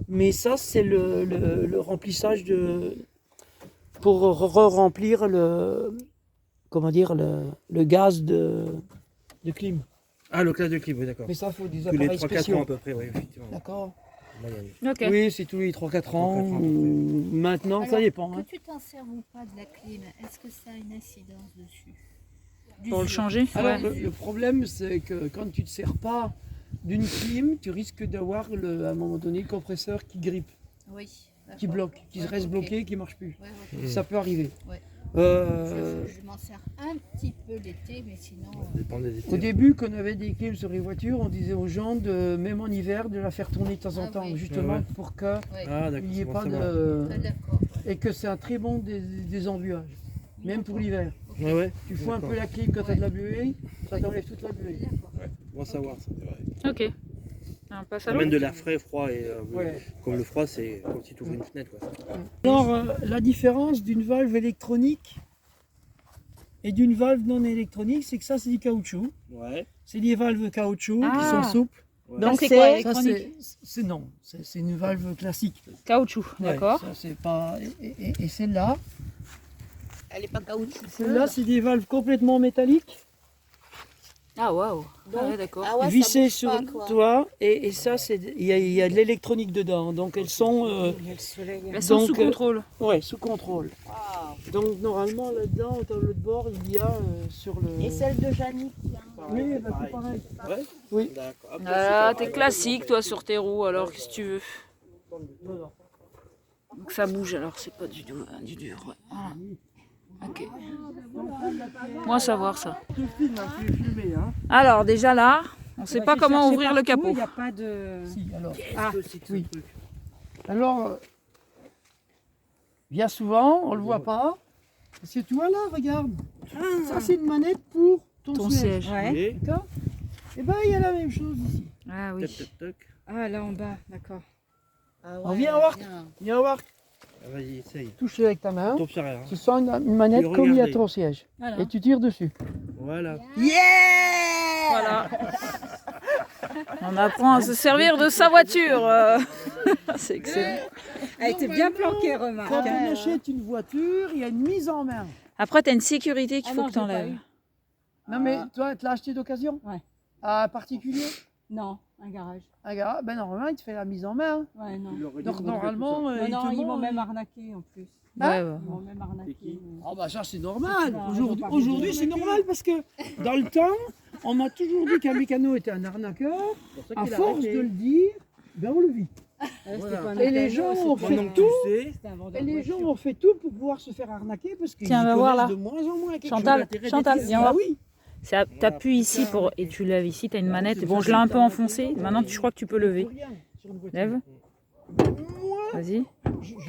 mais ça, c'est le remplissage pour re-remplir comment dire, le gaz de clim. Ah, le classe de clip, oui, d'accord. Mais ça, il faut des Tous les appareils 3-4 ans à spéciaux. peu près, oui, effectivement. D'accord. Là, il y a- Ok. Oui, c'est tous les 3-4 ans. 3-4 ans, ou maintenant, ça Alors, dépend. hein. Que tu t'en sers ou pas de la clim, est-ce que ça a une incidence dessus Pour le changer. Alors, Ouais. le problème, c'est que quand tu ne te sers pas d'une clim, tu risques d'avoir, à un moment donné, le compresseur qui grippe, Oui. qui bloque, qui reste bloqué, qui ne marche plus. Ouais, ouais. Ça peut arriver. Ouais. Euh, Je m'en sers un petit peu l'été, mais sinon. Ça dépend des étés. Au début, quand on avait des clims sur les voitures, on disait aux gens, même en hiver, de la faire tourner de temps en Ah temps, oui. justement Ouais, ouais. pour qu'il Ouais. Ah, d'accord. n'y ait c'est bon, pas c'est bon. de... Ah, d'accord. Et que c'est un très bon désembuage, même pour l'hiver. Ouais, ouais. Tu fous un D'accord. peu la clim quand tu as de la buée, ça t'enlève toute la buée. D'accord. Bon à savoir ça. Ok. On passe Ça à amène l'autre. de l'air frais, froid et Ouais. comme le froid, c'est comme si tu ouvres une fenêtre. Quoi. Alors, la différence d'une valve électronique et d'une valve non électronique, c'est que ça, c'est du caoutchouc. Ouais. C'est des valves caoutchouc Ah. qui sont souples. Ouais. Donc, c'est quoi, ça, électronique non, c'est une valve classique. Caoutchouc, Ouais, d'accord. ça, c'est pas... Et celle-là, Elle n'est pas caoutchouc. celle-là, c'est des valves complètement métalliques, Ah waouh. Ah ouais, d'accord. Ah ouais, ça vissées bouge sur pas, quoi. toi. Et ça, il y a de l'électronique dedans. Donc elles sont Elles sont donc, sous contrôle. ouais, sous contrôle. Waouh. Donc normalement, là-dedans, au tableau de bord, il y a sur le... Et celle de Jannick, tiens. Oui, bah, c'est pareil. Ouais. Oui. D'accord. Hop, Ah, c'est t'es classique, toi, sur tes roues, alors qu'est-ce que tu veux? Donc ça bouge alors, c'est pas du dur. Ouais. Voilà. Ok. Moi à savoir ça. Je filme, hein, tu es filmé, hein. Alors déjà là, on sait Bah, pas j'ai comment cherché ouvrir le partout, capot. Il n'y a pas de... Si, alors. Ah, oui. Alors, bien souvent, on le voit pas. Parce que tu vois là, regarde. Ça, c'est une manette pour ton Ton siège. siège. ouais. Et D'accord. Et ben, il y a la même chose ici. Ah oui. toc toc toc. Ah, là en bas, d'accord. Ah On vient voir. Viens voir. Ah, vas-y, essaye. Touche avec ta main. Tombe sur rien. Tu sens une manette Et comme il y a regardez. ton siège. Voilà. Et tu tires dessus. Voilà. Voilà. On apprend à se servir de sa voiture. C'est excellent. Elle était bien planquée, Quand remarque. on achète une voiture, il y a une mise en main. Après, tu as une sécurité qu'il Ah faut non, que j'ai tu pas enlèves. eu. Non mais toi, tu l'as acheté d'occasion? Ouais. À un particulier? Non, un garage. Un gars, ben normalement, il te fait la mise en main. Ouais, non. Donc normalement, Non, il non, te ils m'ont montre. même arnaqué en plus. Ouais, ouais. Ils m'ont même arnaqué. Ah bah ça c'est normal. Non, Aujourd'hui, ils ont pas aujourd'hui, fait c'est normal parce que dans le temps, on m'a toujours dit qu'un mécano était un arnaqueur. À force de le dire, ben on le vit. C'était pas un Et les mécano, gens c'était ont un- fait tout. c'était un vendeur Et de les gens voitures. ont fait tout pour pouvoir se faire arnaquer parce qu'ils Tiens, va voir, connaissent là. de moins en moins quelque Chantal, chose. Chantal, viens voir. Ah oui. T'appuies ici pour et tu lèves ici. T'as une manette. Bon, je l'ai un peu enfoncée. Maintenant, je crois que tu peux lever. Lève. Vas-y.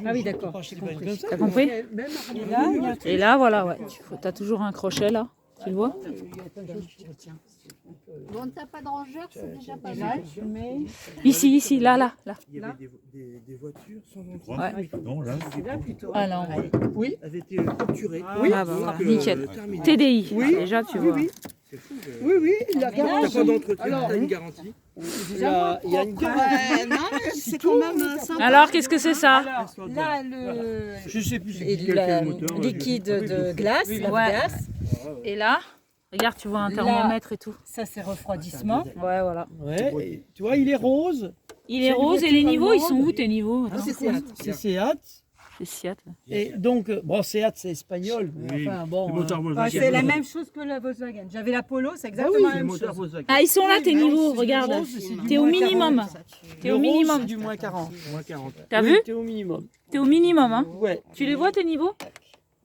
Ah oui, d'accord, j'ai Comme compris. ça, T'as compris? même Et là, il y a un Et là, voilà, ouais. T'as toujours un crochet là. Tu le vois? Bon, t'as pas de rangeur, c'est déjà pas là, mal. je mets... Ici, là. Il y avait des voitures sans endroit. Ouais. Non, là. Là, plutôt. Ah là, ouais. Oui. Elles étaient capturées. Oui. Ah bah voilà, Donc, nickel. terminé. TDI. Oui. Déjà, tu Oui, vois. oui. C'est fou. Oui, oui, la T'as garantie. pas d'entretien, Alors, t'as une garantie. il y a une garantie. Ouais, non, mais c'est quand même sympa. Alors, qu'est-ce que c'est ça? Alors, là, le Je sais plus. et le liquide de glace, la Ouais. glace, Et là, regarde, tu vois un thermomètre et tout. ça c'est refroidissement. Ouais, voilà. Ouais, et tu vois, il est rose. Il est C'est une rose et voiture les niveaux, ils sont allemande. où tes niveaux? Attends. c'est Seat. C'est Seat. C'est Seat. Et donc, bon, Seat c'est espagnol. Mais Oui. enfin, bon. Le moteur Ouais, Volkswagen. c'est la même chose que la Volkswagen. J'avais la Polo, c'est Ah exactement oui, la Le même moteur chose. Volkswagen. Ah, ils sont là tes Oui, niveaux, c'est regarde. du rose, c'est du T'es au moins minimum. 40. T'es Le au rose, minimum. c'est du moins 40. Moins 40. T'as Oui, vu? t'es au minimum. T'es au minimum, hein. Ouais. Tu les vois tes niveaux?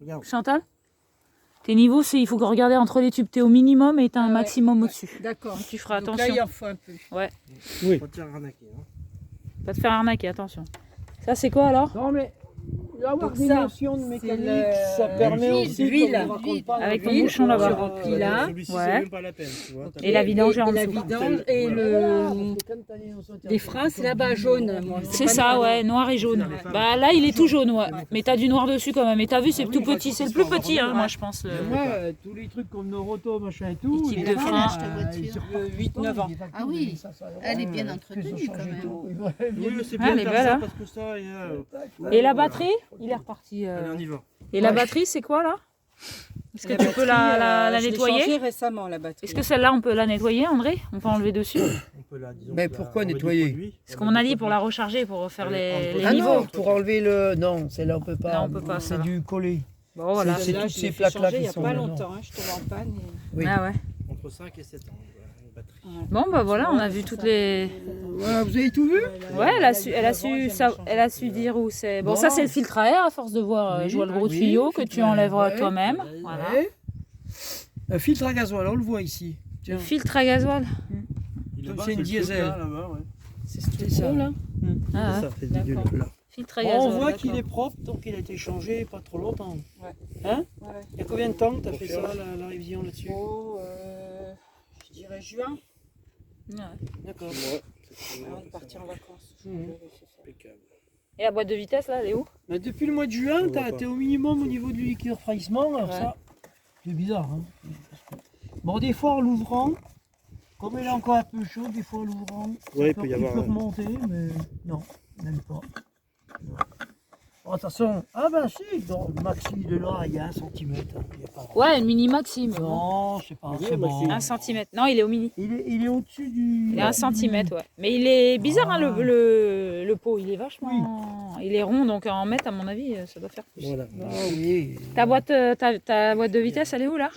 Regarde. Chantal? Tes niveaux, c'est il faut que regarder entre les tubes. T'es au minimum et t'as un Ouais. maximum au-dessus. D'accord. Tu feras Donc là, attention. il en faut un peu. Oui. Faut te faire arnaquer. Hein. Pas te faire arnaquer, attention. Ça, c'est quoi alors? Non, mais avoir Donc des ça, notions de c'est mécanique, le- ça permet l'huile, aussi l'huile, qu'on vous raconte pas avec dans ton le bouchon livre, là-bas. tu remplis là. Celui-ci, Ouais. c'est même pas la peine. Tu vois. Et la vidange est en la dessous. vidange et les freins, c'est là-bas jaune. Moi. C'est pas ça, noir. ouais, noir et jaune. Bah là, il est tout jaune, ouais. Mais t'as du noir dessus quand même. Et t'as vu, c'est tout petit. C'est le plus petit, hein, moi, je pense. Mais le- moi, tous les trucs comme Noroto, machin et tout, Les types les de freins, freins. ta voiture ils sortent pas Le tout 8-9 le temps, ans. ils facturent Ah oui. 1500 €. Elle est bien Qu'ils ont entretenue, changé quand même. tout. Oui, mais c'est Ah, bien elle de est faire belle, ça hein. parce que ça, Et la batterie, il est reparti. Allez, on y va. Et la batterie, c'est quoi là? Est-ce que La tu peux batterie, la je l'ai nettoyer? changée récemment, la batterie. Est-ce que celle-là, on peut la nettoyer, André? On peut enlever dessus? On peut la, disons, Mais la- pourquoi on met du nettoyer? produit, C'est on comme on met a du dit pour produit. la recharger, pour refaire les Ah niveaux. non, pour enlever le... Non, celle-là on peut pas. Non, on peut pas, C'est celle-là. du collé. Bon, voilà. C'est Celle-là, toutes je ces l'ai fait plaques-là changer qui il n'y a sont pas dedans. longtemps. Hein. Je tombais en panne. Et... Oui. Ah ouais. Entre 5 et 7 ans, voilà, une batterie. Bon, bah voilà, on a vu toutes les... Voilà, vous avez tout vu? Ouais, elle a su dire où c'est. Bon, ça, c'est le filtre à air, à force de voir, je vois le gros Oui, tuyau que filtre tu à air, enlèveras ouais. toi-même. Voilà. Ouais. Un filtre à gasoil, on le voit ici. Tiens, Filtre à gasoil. Il Comme là-bas, c'est une le truc, diesel. là, là-bas, ouais. c'est ça. là. Ah, ouais. Ça fait du D'accord. là. Filtre à Bon, gasoil. on voit d'accord. qu'il est propre, donc il a été changé pas trop longtemps. Ouais. Hein? Ouais. Il y a combien de temps que tu as fait ça, la révision là-dessus? Oh, je dirais juin, Ouais. D'accord. avant de partir en vacances. Mhm. Je vais faire ça. Impeccable. Et la boîte de vitesse, là, elle est où? Mais depuis le mois de juin, On voit pas. tu es au minimum au niveau du liquide de refroidissement. Alors Ouais. ça, c'est bizarre. Hein? Bon, des fois en l'ouvrant, comme elle est encore un peu chaude, des fois en l'ouvrant, Ouais, il peut y avoir peut un- remonter, mais non, même pas. Bon, de toute façon, ah ben si, dans le maxi de là, il y a 1 centimètre. Il y a pas... Ouais, une mini maxi, mais bon. Non, c'est pas Oui, c'est maxi. bon. 1 centimètre. Non, il est au mini. Il est au-dessus du... Il est 1 centimètre, ouais. Mais il est bizarre, hein, Ah. le pot. Il est vachement... Il est rond, donc en mètre, à mon avis, ça doit faire plus. Voilà. Ah oui. Ta boîte de vitesse, elle est où, là?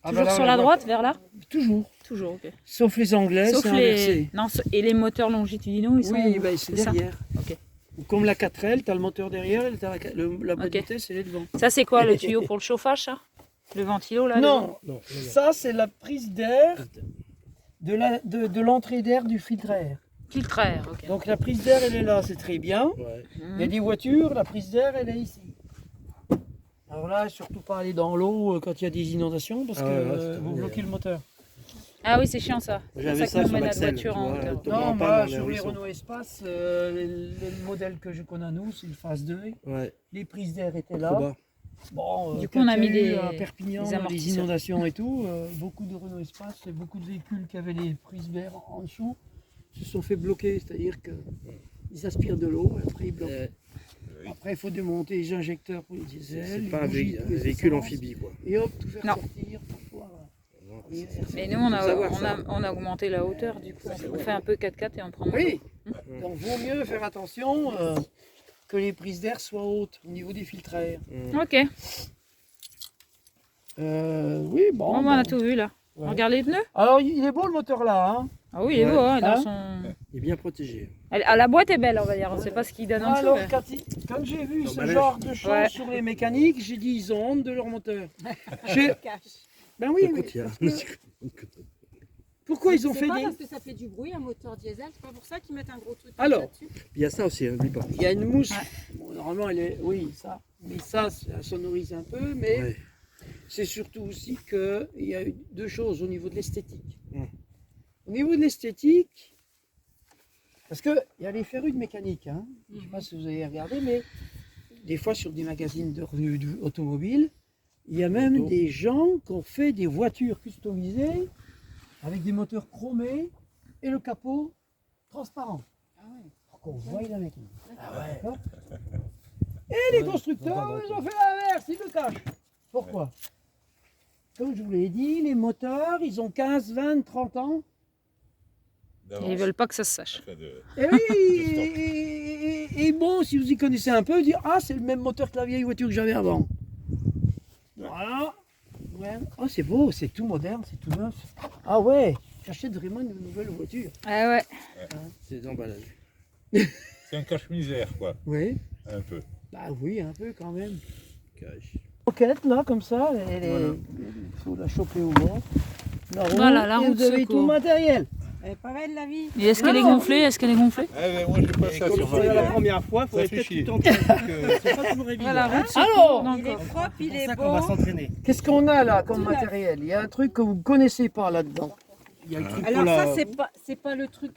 Ah, Toujours ben là, sur la droite, vers là? Toujours. Toujours, ok. Sauf les anglais, Sauf c'est les... inversé. Non, et les moteurs longitudinaux, ils sont Oui, où? ben, c'est ça. derrière. Ok. Ou comme la 4L, tu as le moteur derrière et tu as la boîte Ok. de vitesse, elle est devant. Ça, c'est quoi le tuyau pour le chauffage, ça? Le ventilo, là? Non, Non, ça c'est la prise d'air de l'entrée d'air du filtre à air. Filtre à air, ok. Donc la prise d'air elle est là, c'est très bien. ouais. Il y a des voitures, la prise d'air elle est ici. Alors là, surtout pas aller dans l'eau quand il y a des inondations parce Ah que ouais, là, c'est vous terminé. bloquez le moteur. Ah oui, c'est chiant, ça. J'avais C'est pour ça ça sur qu'on met notre l'Axel. voiture en hauteur. Non, moi sur les Renault Espace, le modèle que je connais à nous, c'est le Phase 2. Ouais, Les prises d'air étaient trop là. bas. Bon, Du coup, on a quand mis il y eu des- à Perpignan, des les amortisseurs. inondations et tout, beaucoup de Renault Espace et beaucoup de véhicules qui avaient les prises d'air en dessous se sont fait bloquer, c'est-à-dire qu'ils aspirent de l'eau et après ils bloquent. Après, il faut démonter les injecteurs pour les diesels. C'est les pas un bougies pour les véhicule essences, amphibie, quoi. Et hop, tout faire Non. sortir pour pouvoir. Mais nous, on a, savoir on, ça. a, on a augmenté la hauteur, du coup. On fait un peu 4x4 et on prend Oui, moto. donc vaut mieux faire attention que les prises d'air soient hautes au niveau des filtres à air. Ok. Oui, bon. Bon, bah, on a tout vu, là. Ouais. On regarde les pneus? Alors, il est beau le moteur là. Hein. Ah oui, il est beau, hein, dans Hein son... Il est bien protégé. La boîte est belle, on va dire. On ne sait pas ce qu'il donne en dessous. Alors, mais- quand j'ai vu ce L'emballage. genre de choses Ouais. sur les mécaniques, j'ai dit ils ont honte de leur moteur. Ben oui, mais Écoute, il y a- pourquoi ils ont C'est fait pas des. parce que ça fait du bruit, un moteur diesel, c'est pas pour ça qu'ils mettent un gros truc Alors. là-dessus. Il y a ça aussi, hein, n'oublie pas. Il y a une mousse. Bon, normalement, elle est. Oui, ça. Mais ça sonorise un peu. Mais Ouais. c'est surtout aussi qu'il y a eu deux choses au niveau de l'esthétique. Mm. Au niveau de l'esthétique, parce qu'il y a les férus de mécanique. Hein. Je ne sais pas si vous avez regardé, mais des fois sur des magazines de revues automobiles, il y a même Auto. des gens qui ont fait des voitures customisées avec des moteurs chromés et le capot transparent. Pour qu'on voie la mécanique. D'accord. Et les constructeurs, ils ont fait l'inverse, ils le cachent. Pourquoi? Comme je vous l'ai dit, les moteurs, ils ont 15, 20, 30 ans. Et ils veulent pas que ça se sache. Et oui, et bon, si vous y connaissez un peu, dire ah, c'est le même moteur que la vieille voiture que j'avais avant. Voilà. Ouais. Oh, c'est beau, c'est tout moderne, c'est tout neuf. Ah ouais, j'achète vraiment une nouvelle voiture. Ah ouais. C'est des emballages. C'est un cache-misère, quoi, Oui. un peu. Bah oui, un peu quand même. Cache. Roquette là, comme ça, il faut la choper au bord. La roue, Voilà, la et roue vous de avez secours. tout le matériel. Elle est pas belle la vie. Et est-ce qu'elle est gonflée? Est-ce qu'elle est gonflée? Ah, mais moi, j'ai pas ça Comme sur c'est la ma première fois, il faudrait fait peut-être chier. tout tenter. parce que C'est pas toujours évident. Voilà, roue de secours. Alors, donc, Il est propre, il C'est est ça qu'on va beau. s'entraîner. qu'est-ce qu'on a là comme matériel? Il y a un truc que vous ne connaissez pas là-dedans. Il y a le truc Alors pour ça, la... c'est pas le truc...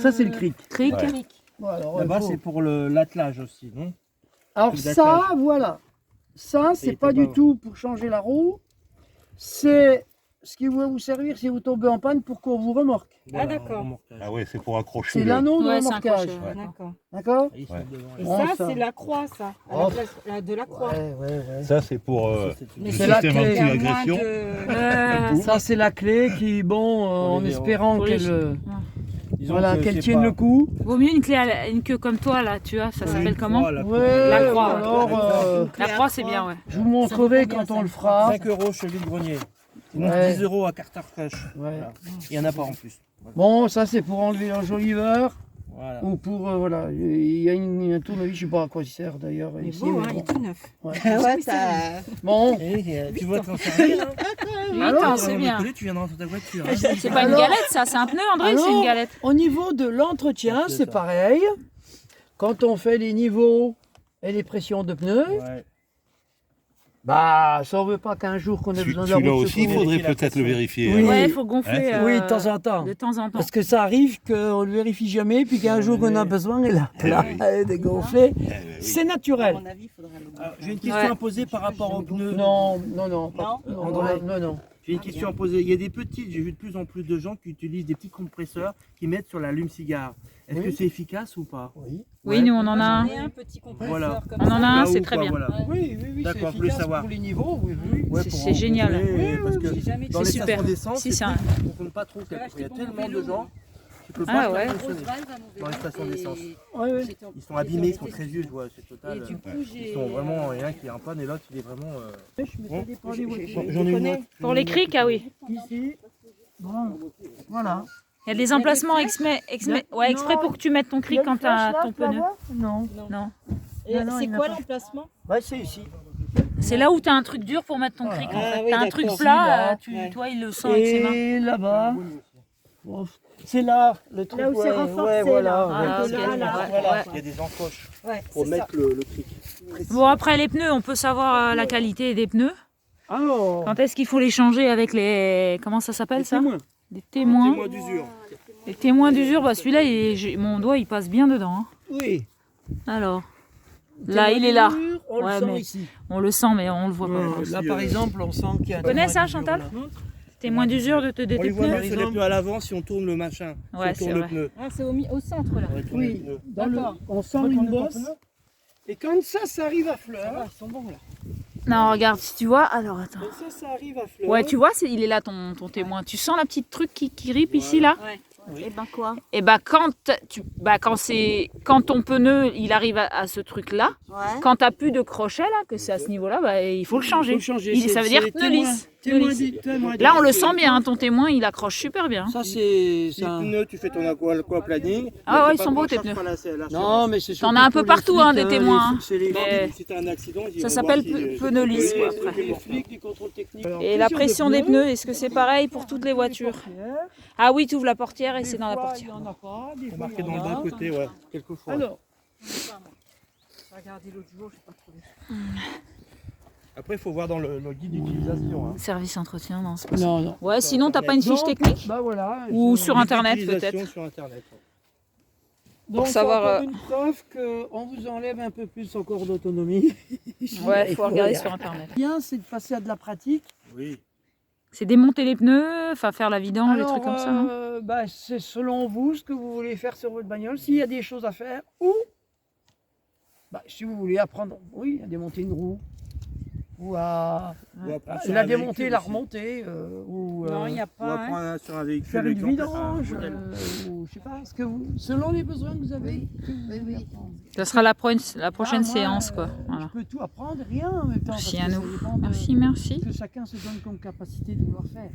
Ça, c'est le cric. cric. Ouais. Bon, alors, Là-bas, faut- c'est pour l'attelage aussi, non? Alors le ça, d'attache. voilà. Ça, c'est Et pas t'es du pas- tout pour changer la roue. C'est ce qui va vous servir si vous tombez en panne pour qu'on vous remorque. Ah, d'accord. remorquage. Ah ouais, c'est pour accrocher C'est le... l'anneau de Ouais, c'est un remorquage. crochet, ouais. D'accord. D'accord? Ils sont Ouais. devant, Et là. Oh, ça, ça. c'est la croix, ça. À Oh. la place de la croix. Ouais. Ça, c'est pour Ça, c'est Mais tout. c'est la système clé. Il y a moins anti-agression. de... Ça, c'est la clé qui, bon, en les espérant pour les qu'elle Disons voilà, que qu'elle c'est tienne pas- le coup. Vaut mieux une clé une queue comme toi, là, tu vois. Ça s'appelle Une comment? croix, la Ouais, La croix, alors, La croix, c'est bien, ouais. je vous montrerai quand on le fera. 5 € chez Vide-Grenier. Sinon, Ouais. 10 € à Carter Fresh. Ouais. Voilà. Il n'y en a pas en plus. Bon, ça, c'est pour enlever l'enjoliveur. Voilà. Ou pour, voilà, il y a un tournevis, je sais pas à quoi il sert d'ailleurs. Il est ici, beau, mais hein, il bon. est tout neuf. Ouais. Ouais, t'as... Bon, Et, tu vas t'en servir. Hein. Attends, c'est Avant de bien. décoller, tu viendras dans ta voiture. Hein. C'est pas une Alors- galette, ça. C'est un pneu, André, Alors- c'est une galette. au niveau de l'entretien, C'est c'est ça. pareil. Quand on fait les niveaux et les pressions de pneus, Ouais. bah, ça on veut pas qu'un jour qu'on ait besoin de la Celui-là roue de aussi, il secours. faudrait Vérifier la peut-être le pression. vérifier. Oui. hein. Ouais, il faut gonfler. Oui, de temps en temps. De temps en temps. Parce que ça arrive qu'on ne le vérifie jamais, puis qu'un jour qu'on a besoin, elle est dégonflée. Eh ben oui. C'est À naturel. mon avis, il faudra le Alors, j'ai une question Ouais. à poser par rapport aux pneus. Non. André. Non. J'ai une question à poser. Il y a des petites, j'ai vu de plus en plus de gens qui utilisent des petits compresseurs qui mettent sur l'allume-cigare. Est-ce Oui. que c'est efficace ou pas? Oui. Oui, nous, on en a un. J'en ai un petit compresseur Voilà. comme On ça. en a un, Là c'est où, très quoi, bien. voilà. Oui, D'accord, c'est je voulais efficace savoir. pour les niveaux, oui. Ouais, C'est- pour c'est génial. rencontrer, parce que J'ai jamais dans été les super. stations d'essence, Si, c'est c'est un- trucs, on ne compte pas trop. Je l'ai acheté Il y a pour mon tellement de vélo. gens qui ne peuvent Ah pas ouais. faire Grosse fonctionner. valve à mon vélo Dans les stations et- d'essence. j'étais en- Ils sont j'étais abîmés, ils sont embêtée. très vieux, je vois, c'est Et total. du coup, j'ai... Ils sont vraiment, il y en a un qui est en panne et l'autre il est vraiment. Ça dépend des voitures. Bon, j'en ai une autre. Pour les crics, ah oui. Ici, bon, voilà. Il y a des emplacements exprès pour que tu mettes ton cric quand tu as ton pneu. Non. Non. Et Non, c'est il n'a quoi pas. l'emplacement? Bah, c'est ici. C'est là où tu as un truc dur pour mettre ton cric. En Ah fait. oui, Tu as un d'accord. truc Ici, plat, là. toi il le sent avec ses mains. Et là-bas, bon, c'est là le truc. Là où c'est renforcé, ouais, voilà. là. ouais. Ah, De ok. là, là. Ouais. Il y a des encoches Ouais, pour c'est mettre ça. le cric. Bon, après les pneus, on peut savoir la qualité des pneus. Alors, Quand est-ce qu'il faut les changer avec les... Comment ça s'appelle ça? témoins. Des témoins. Témoin d'usure. Les témoins d'usure, bah celui-là, mon doigt il passe bien dedans. Hein. Oui. Alors, là il est là. On Ouais, le sent mais ici. On le sent, mais on le voit pas. Là, par exemple, on sent qu'il y a un. Tu connais témoin ça, d'usure, Chantal? là. Témoin d'usure de tes On les voit pneus? mieux sur les pneus à l'avant si on tourne le machin. Ouais, si on c'est tourne vrai. le pneu. Ah, c'est au centre, là. On va tourner Oui, le pneu. dans le, D'accord. on sent une bosse. Et quand ça arrive à fleur, ils sont bons là. Non, regarde, si tu vois. Alors, attends. Quand ça arrive à fleur. Ouais, tu vois, il est là ton témoin. Tu sens la petite truc qui ripe ici, là? Ouais. Et ben quoi? Et bah, quand ton pneu il arrive à ce truc-là, Ouais. quand t'as plus de crochet, là, que c'est à ce niveau-là, bah, il faut le changer. Ça veut dire pneu lisse. Pneu lisse. Là, on le sent bien, hein, ton témoin, il accroche super bien. Ça, c'est. Si le pneu, tu fais ton aquaplaning. Ah ouais, c'est ils pas sont beaux, pour tes chaque pneus. fois la Non, mais c'est T'en as un peu partout, hein, des témoins, hein. C'est les Mais- Si t'as un accident, ils Ça vont s'appelle voir si, pneu lisse, quoi, les- après. les flics du contrôle technique. Et la pression des pneus, est-ce que c'est pareil pour toutes les voitures? Ah oui, tu ouvres la portière et c'est dans la portière. Il n'y en a pas. Des C'est fois, marqué il y dans en le a. bas côté, ouais. Quelquefois. Alors, J'ai regardé l'autre jour, je sais pas trouvé. Après, il faut voir dans le guide d'utilisation. Hein. Service entretien, non, c'est pas ça. non, non. Ouais, sinon t'as pas une fiche Donc, technique? Bah voilà. Ou je- sur Internet L'utilisation peut-être? sur Internet. Donc, savoir, c'est encore une preuve qu'on vous enlève un peu plus encore d'autonomie. Ouais, il faut regarder sur Internet. Bien, c'est de passer à de la pratique. Oui. C'est démonter les pneus, enfin faire la vidange, les trucs comme ça, non? bah, c'est selon vous ce que vous voulez faire sur votre bagnole. S'il y a des choses à faire, ou bah, si vous voulez apprendre, oui, à démonter une roue, ou à la démonter, la remonter, ou Non, il n'y a On pas. va hein. prendre sur un véhicule. faire une exemple, vidange, un modèle. ou je sais pas, ce que vous, selon les besoins que vous avez. Oui. Ça sera la prochaine Ah, moi, séance, quoi. Voilà. Je peux tout apprendre, rien en même temps. Merci parce à que nous. ça dépend de Merci, merci. ce que chacun se donne comme capacité de vouloir faire.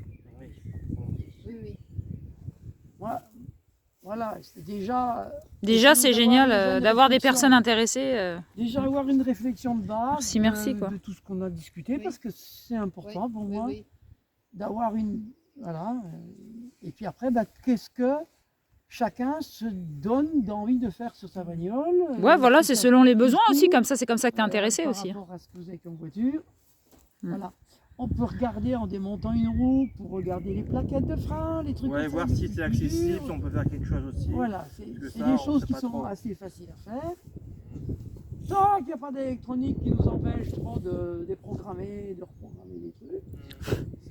Moi, voilà, c'est déjà. Déjà, c'est d'avoir génial déjà une d'avoir des réflexion. personnes intéressées. Déjà avoir une réflexion de base Merci, quoi. de tout ce qu'on a discuté, Oui. parce que c'est important pour moi d'avoir une. Voilà. Et puis après, bah, qu'est-ce que chacun se donne d'envie de faire sur sa bagnole. Ouais, voilà, c'est selon les besoins tout, aussi, comme ça, c'est comme ça que t'es intéressé par aussi. rapport à ce que vous avez comme voiture. Mm. Voilà. On peut regarder en démontant une roue pour regarder les plaquettes de frein, les trucs Ouais, comme ça, voir les si trucs c'est plus accessible, durs. si on peut faire quelque chose aussi. Voilà, c'est Parce que c'est ça, des on choses sait qui pas sont trop. assez faciles à faire. Tant qu'il n'y a pas d'électronique qui nous empêche trop de déprogrammer, de reprogrammer les trucs.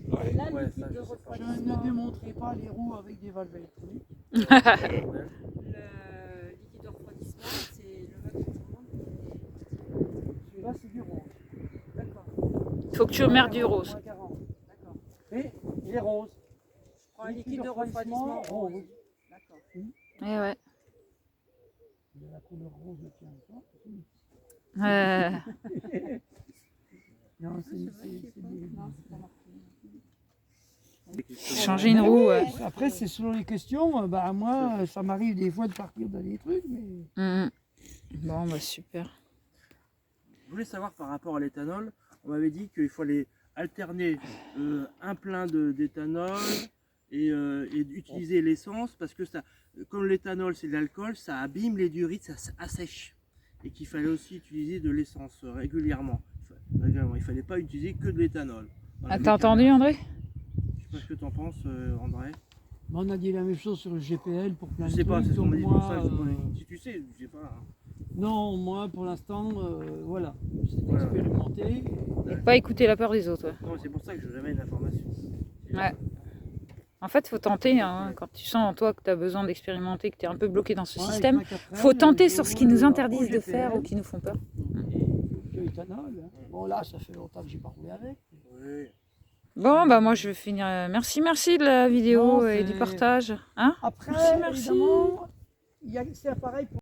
Là, Ouais, le ça, liquide de je sais pas. Je refroidissement. ne démontrerai pas les roues avec des valves électroniques. Le liquide de refroidissement, c'est le même fonctionnement. Celui-là, c'est du rose. D'accord. Il faut que tu remerdes du rose. Moins 40. D'accord. Et il est rose. Je prends un liquide de refroidissement rose. D'accord. Eh ouais. Il y a la couleur rose depuis un temps. Non, c'est Changer une roue. Après, c'est selon les questions. Bah, moi, ça m'arrive des fois de partir dans des trucs, mais. Mhm. Bon, bah super. Je voulais savoir par rapport à l'éthanol, on m'avait dit qu'il fallait alterner un plein d'éthanol et utiliser l'essence parce que ça, comme l'éthanol c'est de l'alcool, ça abîme les diurites, ça assèche. Et qu'il fallait aussi utiliser de l'essence régulièrement. Il fallait pas utiliser que de l'éthanol. Ah, t'as entendu, André? Je sais pas ce que tu en penses, André. Bah, on a dit la même chose sur le GPL pour plein Je de sais pas, trucs. c'est ce qu'on donc m'a dit pour moi, ça. Si tu sais, je sais pas. Hein. non, moi, pour l'instant, voilà, c'est Voilà. expérimenté. Et pas écouter la peur des autres. Ouais. Non, c'est pour ça que je n'ai jamais une information. Ouais. En fait, faut tenter. Hein, quand tu sens en toi que tu as besoin d'expérimenter, que tu es un peu bloqué dans ce Ouais, système, avec ma 4L, faut tenter je sur ce roule qui nous au interdisent de GPL, faire ou qui nous font peur. et éthanol, hein. Bon, là, ça fait longtemps que j'ai pas roulé avec. Oui. Bon, bah moi je vais finir. Merci de la vidéo Non, et du c'est- partage. Hein? Après, Merci. évidemment, c'est pareil pour